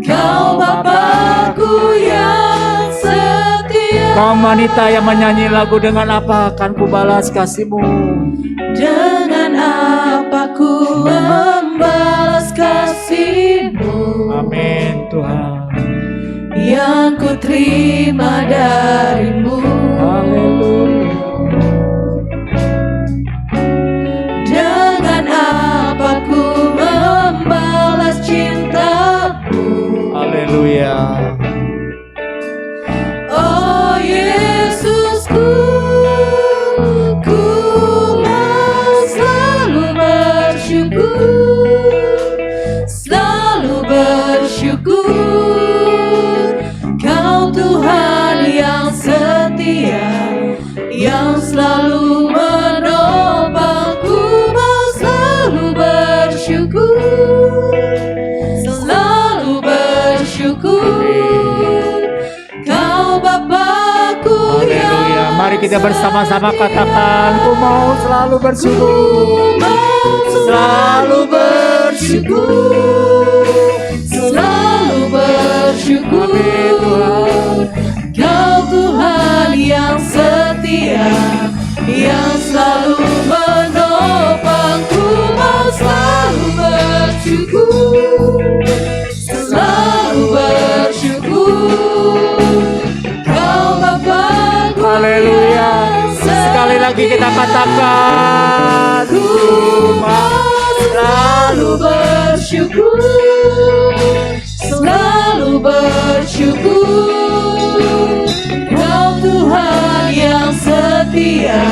Kau Bapakku yang setia. Kaum wanita yang menyanyi lagu dengan apa akan ku balas kasih-Mu? Dengan apa ku membalas kasih-Mu? Amin Tuhan. Yang ku terima dari-Mu. Haleluya. Dengan apa ku membalas cinta-Mu? Haleluya. Oh Yesusku, ku mau selalu bersyukur, selalu bersyukur. Kau Tuhan yang setia, yang selalu menopang. Ku mau selalu bersyukur, selalu bersyukur. Kau Bapakku Haleluya. yang Mari kita bersama-sama katakan, ku mau selalu bersyukur, selalu bersyukur, selalu bersyukur. Amin, Tuhan. Kau Tuhan yang setia, yang selalu menopang. Ku mau selalu bersyukur, selalu bersyukur. Kau Bapakku Haleluya. yang Sekali lagi kita katakan, ku mau selalu bersyukur, selalu bersyukur. Kau Tuhan yang setia,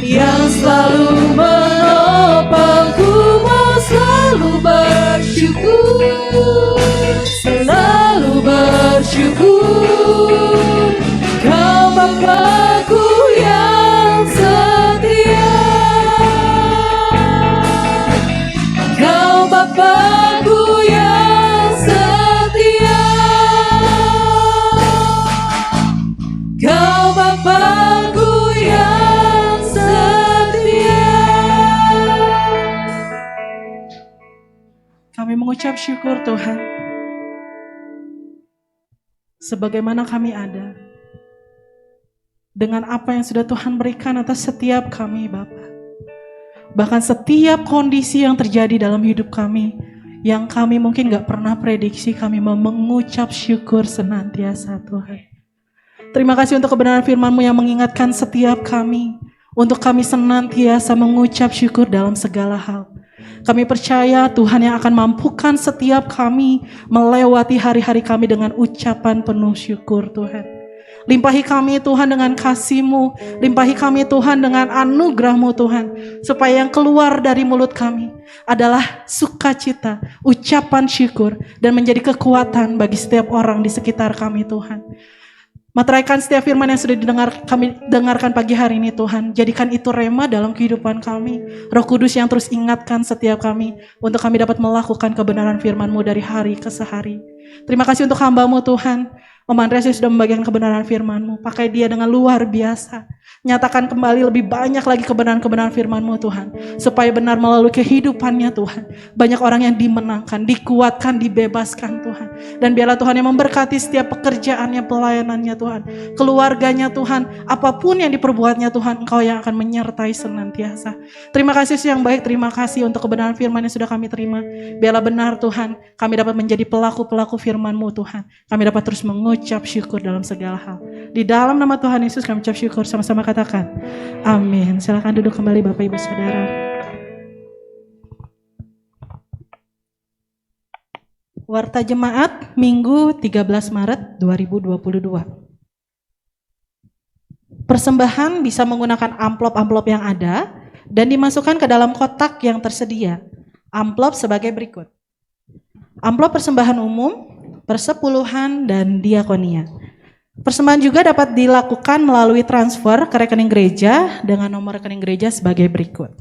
yang selalu menopang. Ku mau selalu bersyukur, selalu bersyukur. Kau Bapakku yang setia, Kau Bapakku yang setia, Kau Bapakku yang setia. Kami mengucap syukur Tuhan, sebagaimana kami ada, dengan apa yang sudah Tuhan berikan atas setiap kami Bapa. Bahkan setiap kondisi yang terjadi dalam hidup kami, yang kami mungkin gak pernah prediksi, kami mau mengucap syukur senantiasa Tuhan. Terima kasih untuk kebenaran firman-Mu yang mengingatkan setiap kami untuk kami senantiasa mengucap syukur dalam segala hal. Kami percaya Tuhan yang akan mampukan setiap kami melewati hari-hari kami dengan ucapan penuh syukur Tuhan. Limpahi kami Tuhan dengan kasih-Mu, limpahi kami Tuhan dengan anugerah-Mu Tuhan, supaya yang keluar dari mulut kami adalah sukacita, ucapan syukur, dan menjadi kekuatan bagi setiap orang di sekitar kami Tuhan. Materaikan setiap firman yang sudah kami dengarkan pagi hari ini Tuhan, jadikan itu rema dalam kehidupan kami. Roh Kudus yang terus ingatkan setiap kami untuk kami dapat melakukan kebenaran firman-Mu dari hari ke sehari. Terima kasih untuk hamba-Mu Tuhan, Om Andreas yang sudah membagikan kebenaran firman-Mu. Pakai dia dengan luar biasa. Nyatakan kembali lebih banyak lagi kebenaran-kebenaran firman-Mu Tuhan. Supaya benar melalui kehidupannya Tuhan. Banyak orang yang dimenangkan, dikuatkan, dibebaskan Tuhan. Dan biarlah Tuhan yang memberkati setiap pekerjaannya, pelayanannya Tuhan. Keluarganya Tuhan, apapun yang diperbuatnya Tuhan, Engkau yang akan menyertai senantiasa. Terima kasih yang baik, terima kasih untuk kebenaran firman yang sudah kami terima. Biarlah benar Tuhan, kami dapat menjadi pelaku-pelaku firman-Mu Tuhan. Kami dapat terus mengucap syukur dalam segala hal. Di dalam nama Tuhan Yesus kami ucap syukur, sama-sama katakan amin. Silakan duduk kembali Bapak Ibu Saudara. Warta Jemaat Minggu 13 Maret 2022. Persembahan bisa menggunakan amplop-amplop yang ada dan dimasukkan ke dalam kotak yang tersedia. Amplop sebagai berikut. Amplop persembahan umum, persepuluhan, dan diakonia. Persembahan juga dapat dilakukan melalui transfer ke rekening gereja dengan nomor rekening gereja sebagai berikut.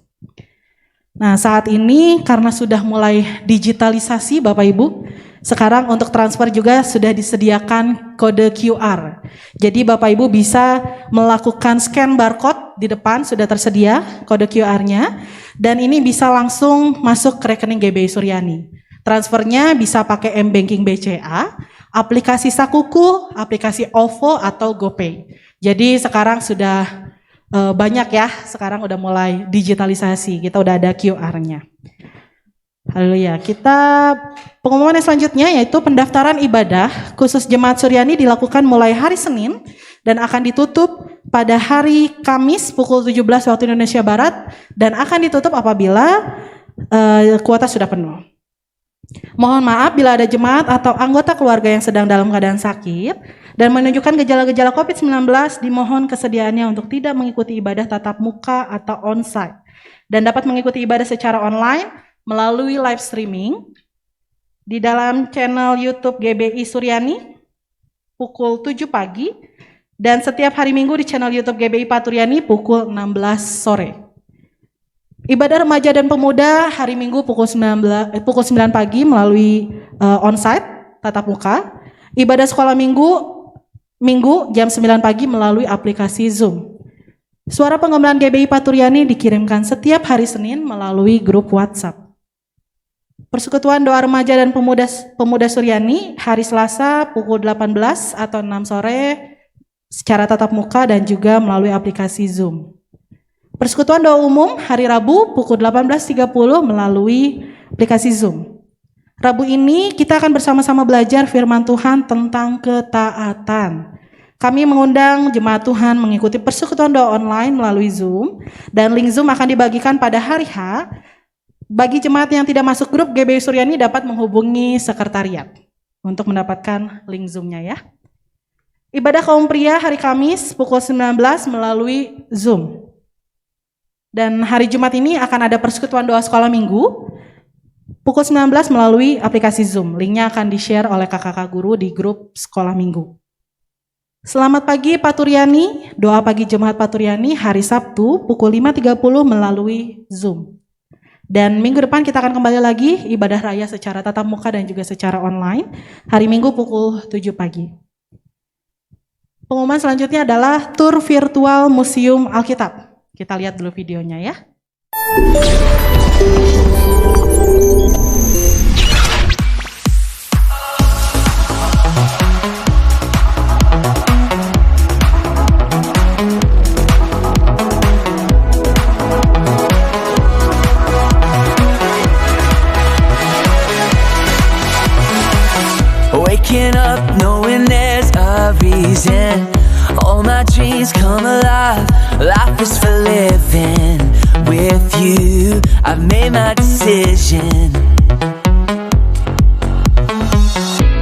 Nah, saat ini karena sudah mulai digitalisasi Bapak Ibu, sekarang untuk transfer juga sudah disediakan kode QR. Jadi Bapak Ibu bisa melakukan scan barcode di depan, sudah tersedia kode QR-nya, dan ini bisa langsung masuk ke rekening GBI Suryani. Transfernya bisa pakai M-Banking BCA, aplikasi Sakuku, aplikasi OVO atau GoPay. Jadi sekarang sudah banyak ya, sekarang udah mulai digitalisasi, kita udah ada QR-nya. Haleluya. Kita pengumuman yang selanjutnya yaitu pendaftaran ibadah khusus Jemaat Suryani dilakukan mulai hari Senin dan akan ditutup pada hari Kamis pukul 17 waktu Indonesia Barat dan akan ditutup apabila kuota sudah penuh. Mohon maaf bila ada jemaat atau anggota keluarga yang sedang dalam keadaan sakit dan menunjukkan gejala-gejala COVID-19, dimohon kesediaannya untuk tidak mengikuti ibadah tatap muka atau onsite dan dapat mengikuti ibadah secara online melalui live streaming di dalam channel YouTube GBI Suryani pukul 7 pagi dan setiap hari Minggu di channel YouTube GBI Paturyani pukul 16 sore. Ibadah remaja dan pemuda hari Minggu pukul 9 pagi melalui onsite tatap muka. Ibadah sekolah Minggu jam 9 pagi melalui aplikasi Zoom. Suara penggamelan GBI Paturyani dikirimkan setiap hari Senin melalui grup WhatsApp. Persekutuan doa remaja dan pemuda Suryani hari Selasa pukul 18 atau 6 sore secara tatap muka dan juga melalui aplikasi Zoom. Persekutuan doa umum hari Rabu pukul 18.30 melalui aplikasi Zoom. Rabu ini kita akan bersama-sama belajar firman Tuhan tentang ketaatan. Kami mengundang jemaat Tuhan mengikuti persekutuan doa online melalui Zoom dan link Zoom akan dibagikan pada hari H. Bagi jemaat yang tidak masuk grup GBI Suryani dapat menghubungi sekretariat untuk mendapatkan link Zoom-nya ya. Ibadah kaum pria hari Kamis pukul 19 melalui Zoom. Dan hari Jumat ini akan ada persekutuan doa sekolah minggu pukul 19 melalui aplikasi Zoom. Linknya akan di-share oleh kakak-kakak guru di grup sekolah minggu. Selamat pagi Paturyani, doa pagi jemaat Paturyani hari Sabtu pukul 5.30 melalui Zoom. Dan minggu depan kita akan kembali lagi ibadah raya secara tatap muka dan juga secara online. Hari Minggu pukul 7 pagi. Pengumuman selanjutnya adalah tur virtual Museum Alkitab. Kita lihat dulu videonya ya. Waking up knowing there's a reason. All my my dreams come alive. Life is for living. With you, I've made my decision.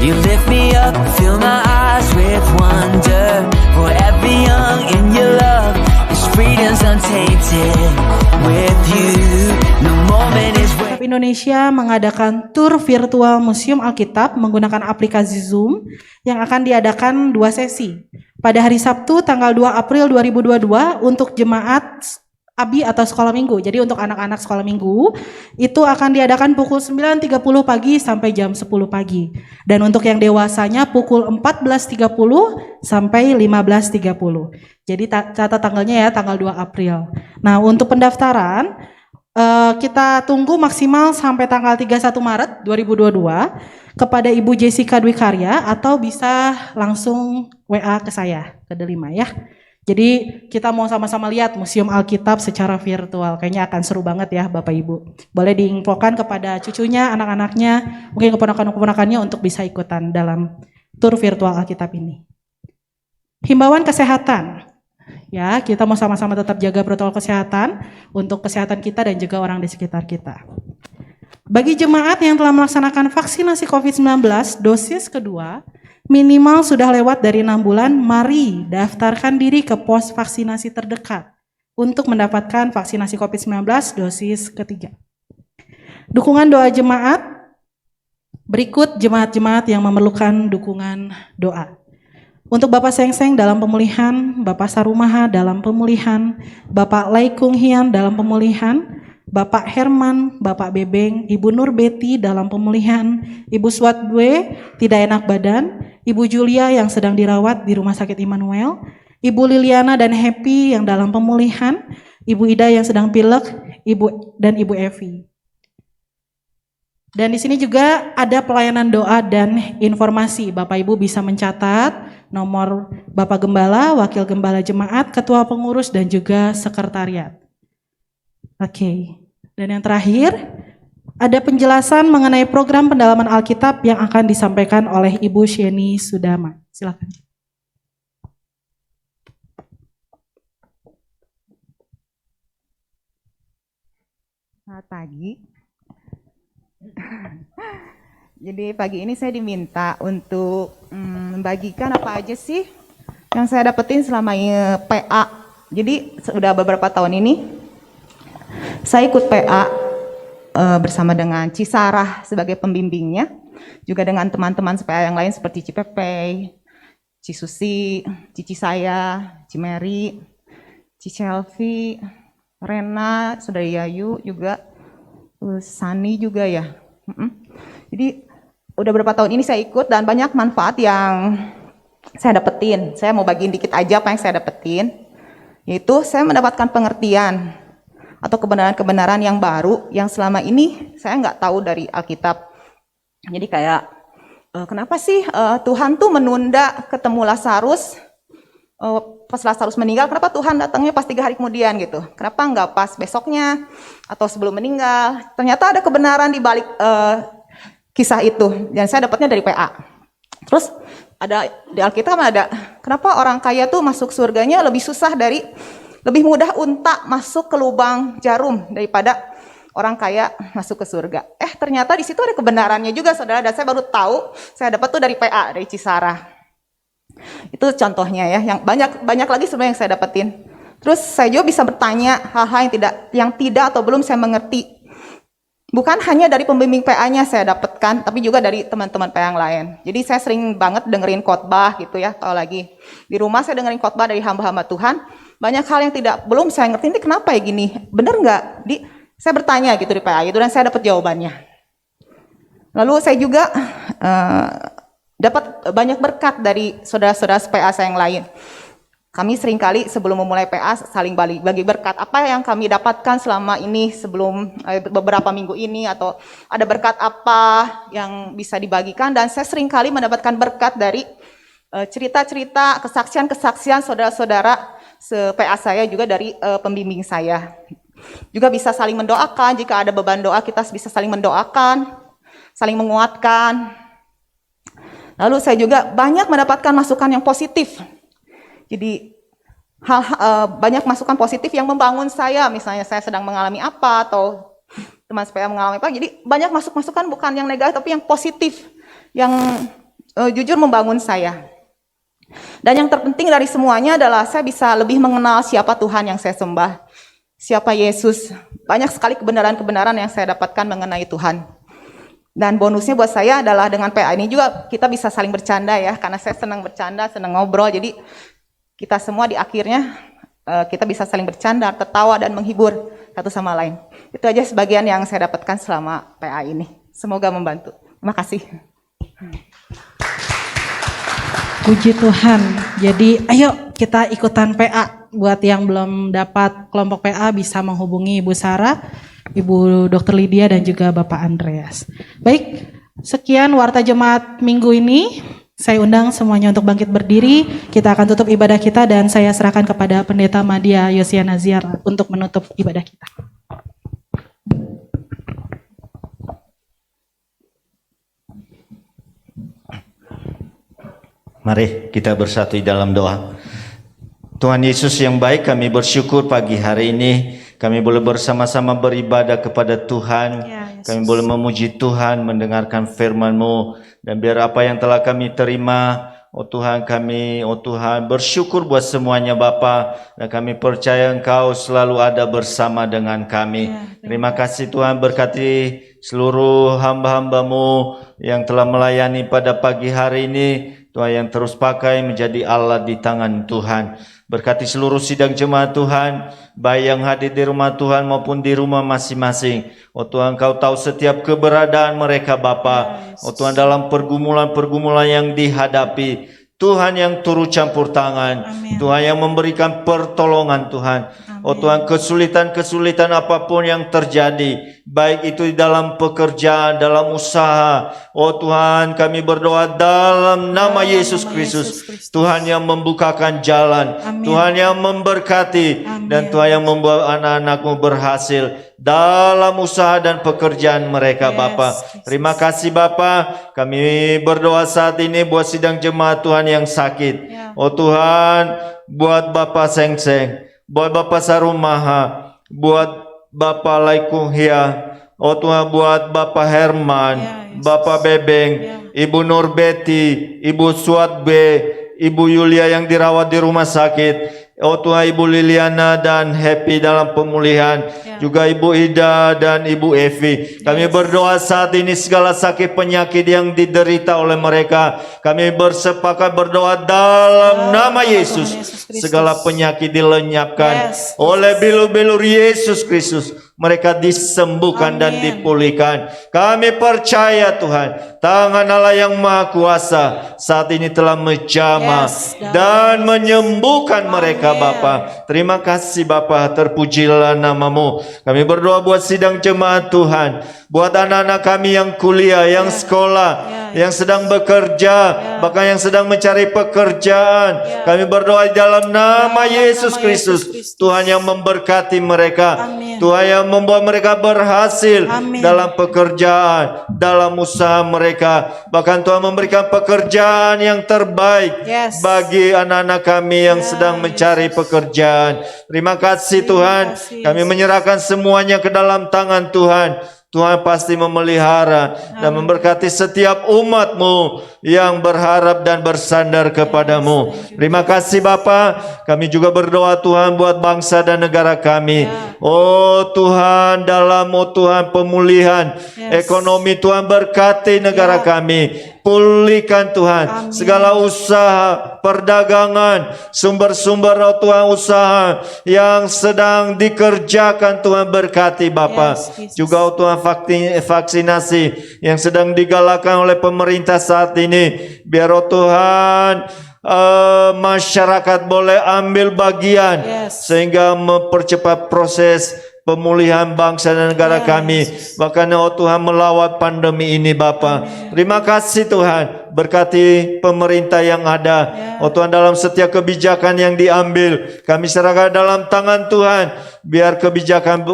You lift me up, fill my eyes with wonder. For every young in your love, this freedom's untainted. With you, no moment is Alkitab Indonesia mengadakan tur virtual Museum Alkitab menggunakan aplikasi Zoom yang akan diadakan 2 sesi. Pada hari Sabtu tanggal 2 April 2022 untuk jemaat ABI atau sekolah minggu. Jadi untuk anak-anak sekolah minggu itu akan diadakan pukul 9.30 pagi sampai jam 10 pagi. Dan untuk yang dewasanya pukul 14.30 sampai 15.30. Jadi catat tanggalnya ya, tanggal 2 April. Nah, untuk pendaftaran kita tunggu maksimal sampai tanggal 31 Maret 2022 kepada Ibu Jessica Dwi Karya atau bisa langsung WA ke saya, ke Delima ya. Jadi kita mau sama-sama lihat Museum Alkitab secara virtual. Kayaknya akan seru banget ya Bapak Ibu. Boleh diinfokan kepada cucunya, anak-anaknya, mungkin keponakan-keponakannya untuk bisa ikutan dalam tur virtual Alkitab ini. Himbauan kesehatan. Ya, kita mau sama-sama tetap jaga protokol kesehatan untuk kesehatan kita dan juga orang di sekitar kita. Bagi jemaat yang telah melaksanakan vaksinasi COVID-19 dosis kedua, minimal sudah lewat dari 6 bulan, mari daftarkan diri ke pos vaksinasi terdekat untuk mendapatkan vaksinasi COVID-19 dosis ketiga. Dukungan doa jemaat, berikut jemaat-jemaat yang memerlukan dukungan doa. Untuk Bapak Seng-Seng dalam pemulihan, Bapak Sarumaha dalam pemulihan, Bapak Lai Kung Hian dalam pemulihan, Bapak Herman, Bapak Bebeng, Ibu Nur Betty dalam pemulihan, Ibu Swatwe tidak enak badan, Ibu Julia yang sedang dirawat di Rumah Sakit Immanuel, Ibu Liliana dan Happy yang dalam pemulihan, Ibu Ida yang sedang pilek, Ibu Evi. Dan di sini juga ada pelayanan doa dan informasi. Bapak Ibu bisa mencatat nomor Bapak Gembala, Wakil Gembala Jemaat, Ketua Pengurus dan juga Sekretariat. Oke. Dan yang terakhir, ada penjelasan mengenai program pendalaman Alkitab yang akan disampaikan oleh Ibu Sheni Sudama. Silakan. Selamat pagi. Jadi pagi ini saya diminta untuk membagikan apa aja sih yang saya dapetin selama PA. Jadi sudah beberapa tahun ini saya ikut PA bersama dengan Cisarah sebagai pembimbingnya, juga dengan teman-teman PA yang lain seperti Cipepe, Cisusi, Cici saya, Cimeri, Cicelvi, Rena, Saudara Yayu juga, Sani juga ya. Jadi udah beberapa tahun ini saya ikut dan banyak manfaat yang saya dapetin. Saya mau bagiin dikit aja apa yang saya dapetin, yaitu saya mendapatkan pengertian atau kebenaran-kebenaran yang baru yang selama ini saya nggak tahu dari Alkitab. Jadi kayak kenapa sih Tuhan tuh menunda ketemu Lazarus pas Lazarus meninggal? Kenapa Tuhan datangnya pas 3 hari kemudian gitu? Kenapa nggak pas besoknya atau sebelum meninggal? Ternyata ada kebenaran di balik kisah itu dan saya dapatnya dari PA. Terus ada di Alkitab ada kenapa orang kaya tuh masuk surganya lebih mudah unta masuk ke lubang jarum daripada orang kaya masuk ke surga. Ternyata di situ ada kebenarannya juga saudara, dan saya baru tahu, saya dapat tuh dari PA, dari Cisarah. Itu contohnya ya, yang banyak lagi sebenarnya yang saya dapetin. Terus saya juga bisa bertanya hal-hal yang tidak atau belum saya mengerti. Bukan hanya dari pembimbing PA-nya saya dapatkan, tapi juga dari teman-teman PA yang lain. Jadi saya sering banget dengerin khotbah gitu ya, kalau lagi di rumah saya dengerin khotbah dari hamba-hamba Tuhan. Banyak hal yang belum saya ngerti, ini kenapa ya gini, bener nggak? Saya bertanya gitu di PA itu dan saya dapat jawabannya. Lalu saya juga dapat banyak berkat dari saudara-saudara PA saya yang lain. Kami seringkali sebelum memulai PA saling bagi berkat. Apa yang kami dapatkan selama ini sebelum beberapa minggu ini, atau ada berkat apa yang bisa dibagikan. Dan saya seringkali mendapatkan berkat dari cerita-cerita, kesaksian-kesaksian saudara-saudara PA saya, juga dari pembimbing saya. Juga bisa saling mendoakan, jika ada beban doa kita bisa saling mendoakan, saling menguatkan. Lalu saya juga banyak mendapatkan masukan yang positif. Jadi banyak masukan positif yang membangun saya. Misalnya saya sedang mengalami apa atau teman saya mengalami apa. Jadi banyak masukan bukan yang negatif tapi yang positif, yang jujur membangun saya. Dan yang terpenting dari semuanya adalah saya bisa lebih mengenal siapa Tuhan yang saya sembah, siapa Yesus. Banyak sekali kebenaran-kebenaran yang saya dapatkan mengenai Tuhan. Dan bonusnya buat saya adalah dengan PA ini juga kita bisa saling bercanda ya, karena saya senang bercanda, senang ngobrol. Jadi kita semua di akhirnya kita bisa saling bercanda, tertawa dan menghibur satu sama lain. Itu aja sebagian yang saya dapatkan selama PA ini. Semoga membantu. Terima kasih. Puji Tuhan. Jadi ayo kita ikutan PA. Buat yang belum dapat kelompok PA bisa menghubungi Ibu Sarah, Ibu Dr. Lydia dan juga Bapak Andreas. Baik, sekian Warta Jemaat minggu ini. Saya undang semuanya untuk bangkit berdiri. Kita akan tutup ibadah kita dan saya serahkan kepada Pendeta Madia Yosiana Ziar untuk menutup ibadah kita. Mari kita bersatu di dalam doa. Tuhan Yesus yang baik, kami bersyukur pagi hari ini kami boleh bersama-sama beribadah kepada Tuhan. Kami boleh memuji Tuhan, mendengarkan firman-Mu. Dan biar apa yang telah kami terima, oh Tuhan kami, oh Tuhan bersyukur buat semuanya Bapa. Dan kami percaya Engkau selalu ada bersama dengan kami. Terima kasih Tuhan, berkati seluruh hamba-hamba-Mu yang telah melayani pada pagi hari ini. Tuhan yang terus pakai menjadi alat di tangan Tuhan. Berkati seluruh sidang jemaat Tuhan, baik yang hadir di rumah Tuhan maupun di rumah masing-masing. Oh Tuhan, Kau tahu setiap keberadaan mereka Bapa. Oh Tuhan, dalam pergumulan-pergumulan yang dihadapi, Tuhan yang turut campur tangan. Tuhan yang memberikan pertolongan Tuhan. Oh Tuhan, kesulitan-kesulitan apapun yang terjadi, baik itu di dalam pekerjaan, dalam usaha. Oh Tuhan, kami berdoa dalam nama Yesus Kristus. Tuhan yang membukakan jalan, Tuhan yang memberkati, dan Tuhan yang membuat anak-anak-Mu berhasil dalam usaha dan pekerjaan mereka Bapa. Terima kasih Bapa. Kami berdoa saat ini buat sidang jemaat Tuhan yang sakit. Oh Tuhan, buat Bapak Seng-Seng, buat Bapak Sarumaha, buat Bapak Laikunghia, oh Tuhan, buat Bapak Herman, Bapak Bebeng, Ibu Nurbeti, Ibu Suatbe, Ibu Yulia yang dirawat di rumah sakit. Oh Tuhan, Ibu Liliana dan Happy dalam pemulihan. Juga Ibu Ida dan Ibu Evi. Kami berdoa saat ini segala sakit penyakit yang diderita oleh mereka, kami bersepakat berdoa dalam nama Yesus. Segala penyakit dilenyapkan oleh bilur-bilur Yesus Kristus. Mereka disembuhkan dan dipulihkan. Kami percaya Tuhan, tangan Allah yang Maha Kuasa saat ini telah menjamah dan menyembuhkan mereka Bapa. Terima kasih Bapa, terpujilah nama-Mu. Kami berdoa buat sidang jemaat Tuhan, buat anak-anak kami yang kuliah, yang sekolah, yang sedang bekerja, bahkan yang sedang mencari pekerjaan. Kami berdoa di dalam nama Yesus Kristus. Tuhan yang memberkati mereka. Tuhan yang membuat mereka berhasil dalam pekerjaan, dalam usaha mereka. Bahkan Tuhan memberikan pekerjaan yang terbaik bagi anak-anak kami yang sedang mencari pekerjaan. Terima kasih Tuhan. Kami menyerahkan semuanya ke dalam tangan Tuhan. Tuhan pasti memelihara dan memberkati setiap umat-Mu yang berharap dan bersandar kepada-Mu. Terima kasih Bapa. Kami juga berdoa Tuhan buat bangsa dan negara kami. Oh Tuhan, dalam Tuhan pemulihan ekonomi, Tuhan berkati negara kami. Pulihkan Tuhan segala usaha, perdagangan, sumber-sumber Tuhan usaha yang sedang dikerjakan, Tuhan berkati Bapa. Juga Tuhan vaksinasi yang sedang digalakkan oleh pemerintah saat ini, biar Tuhan masyarakat boleh ambil bagian sehingga mempercepat proses pemulihan bangsa dan negara kami. Bahkan oh Tuhan melawat pandemi ini Bapa. Terima kasih Tuhan. Berkati pemerintah yang ada. Oh Tuhan, dalam setiap kebijakan yang diambil, kami serahkan dalam tangan Tuhan. Biar kebijakan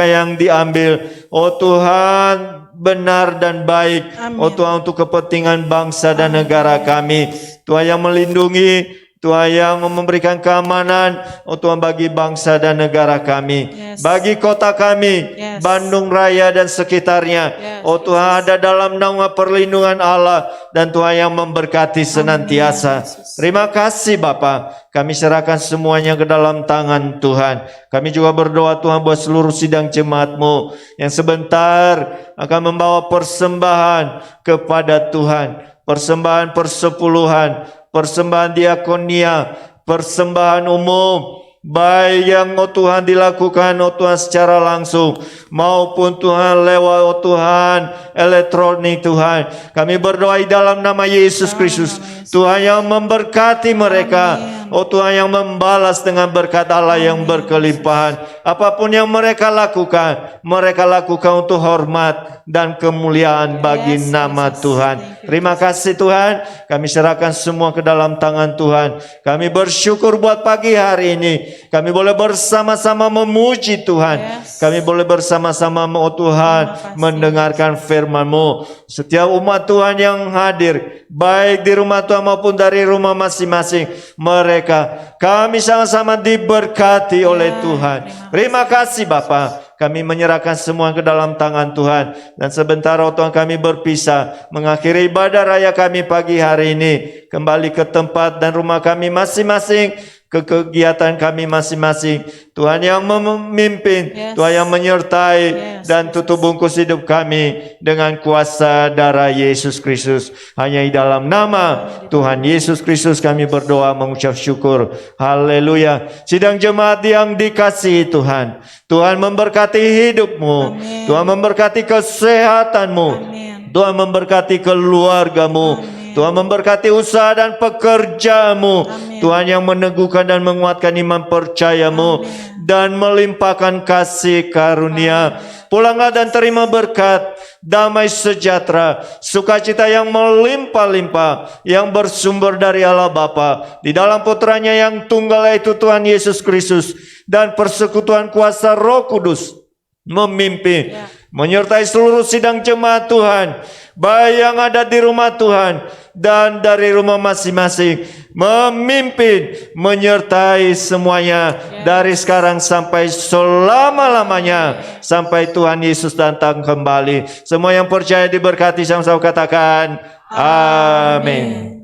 yang diambil, oh Tuhan, benar dan baik. Oh Tuhan, untuk kepentingan bangsa dan negara kami. Tuhan yang melindungi Tuhan yang memberikan keamanan, oh Tuhan bagi bangsa dan negara kami, bagi kota kami, Bandung Raya dan sekitarnya. Oh Tuhan, ada dalam naungan perlindungan Allah, dan Tuhan yang memberkati senantiasa. Terima kasih Bapa, kami serahkan semuanya ke dalam tangan Tuhan. Kami juga berdoa Tuhan buat seluruh sidang jemaat-Mu yang sebentar akan membawa persembahan kepada Tuhan, persembahan persepuluhan, persembahan diakonia, persembahan umum, baik yang oh Tuhan dilakukan oh Tuhan secara langsung maupun Tuhan lewat oh Tuhan elektronik Tuhan. Kami berdoa di dalam nama Yesus Kristus, Tuhan yang memberkati mereka, oh Tuhan yang membalas dengan berkat Allah yang berkelimpahan. Apapun yang mereka lakukan untuk hormat dan kemuliaan bagi nama Tuhan. Terima kasih Tuhan, kami serahkan semua ke dalam tangan Tuhan. Kami bersyukur buat pagi hari ini, kami boleh bersama-sama memuji Tuhan. Kami boleh bersama-sama oh Tuhan mendengarkan firman-Mu. Setiap umat Tuhan yang hadir, baik di rumah Tuhan maupun dari rumah masing-masing mereka, kami sama-sama diberkati oleh Tuhan. Terima kasih Bapa. Kami menyerahkan semua ke dalam tangan Tuhan. Dan sebentar oh Tuhan kami berpisah, mengakhiri ibadah raya kami pagi hari ini, kembali ke tempat dan rumah kami masing-masing, ke kegiatan kami masing-masing. Tuhan yang memimpin, Tuhan yang menyertai, dan tutup bungkus hidup kami dengan kuasa darah Yesus Kristus. Hanya di dalam nama Tuhan Yesus Kristus kami berdoa mengucap syukur. Haleluya. Sidang jemaat yang dikasihi Tuhan, Tuhan memberkati hidupmu, Tuhan memberkati kesehatanmu, Tuhan memberkati keluargamu, Tuhan memberkati usaha dan pekerjaanmu. Tuhan yang meneguhkan dan menguatkan iman percayamu dan melimpahkan kasih karunia. Pulanglah dan terima berkat, damai sejahtera, sukacita yang melimpah-limpah, yang bersumber dari Allah Bapa, di dalam putranya yang tunggal yaitu Tuhan Yesus Kristus, dan persekutuan kuasa Roh Kudus memimpin, menyertai seluruh sidang jemaat Tuhan, baik yang ada di rumah Tuhan dan dari rumah masing-masing, memimpin, menyertai semuanya dari sekarang sampai selama-lamanya, sampai Tuhan Yesus datang kembali. Semua yang percaya diberkati, sama-sama katakan amin.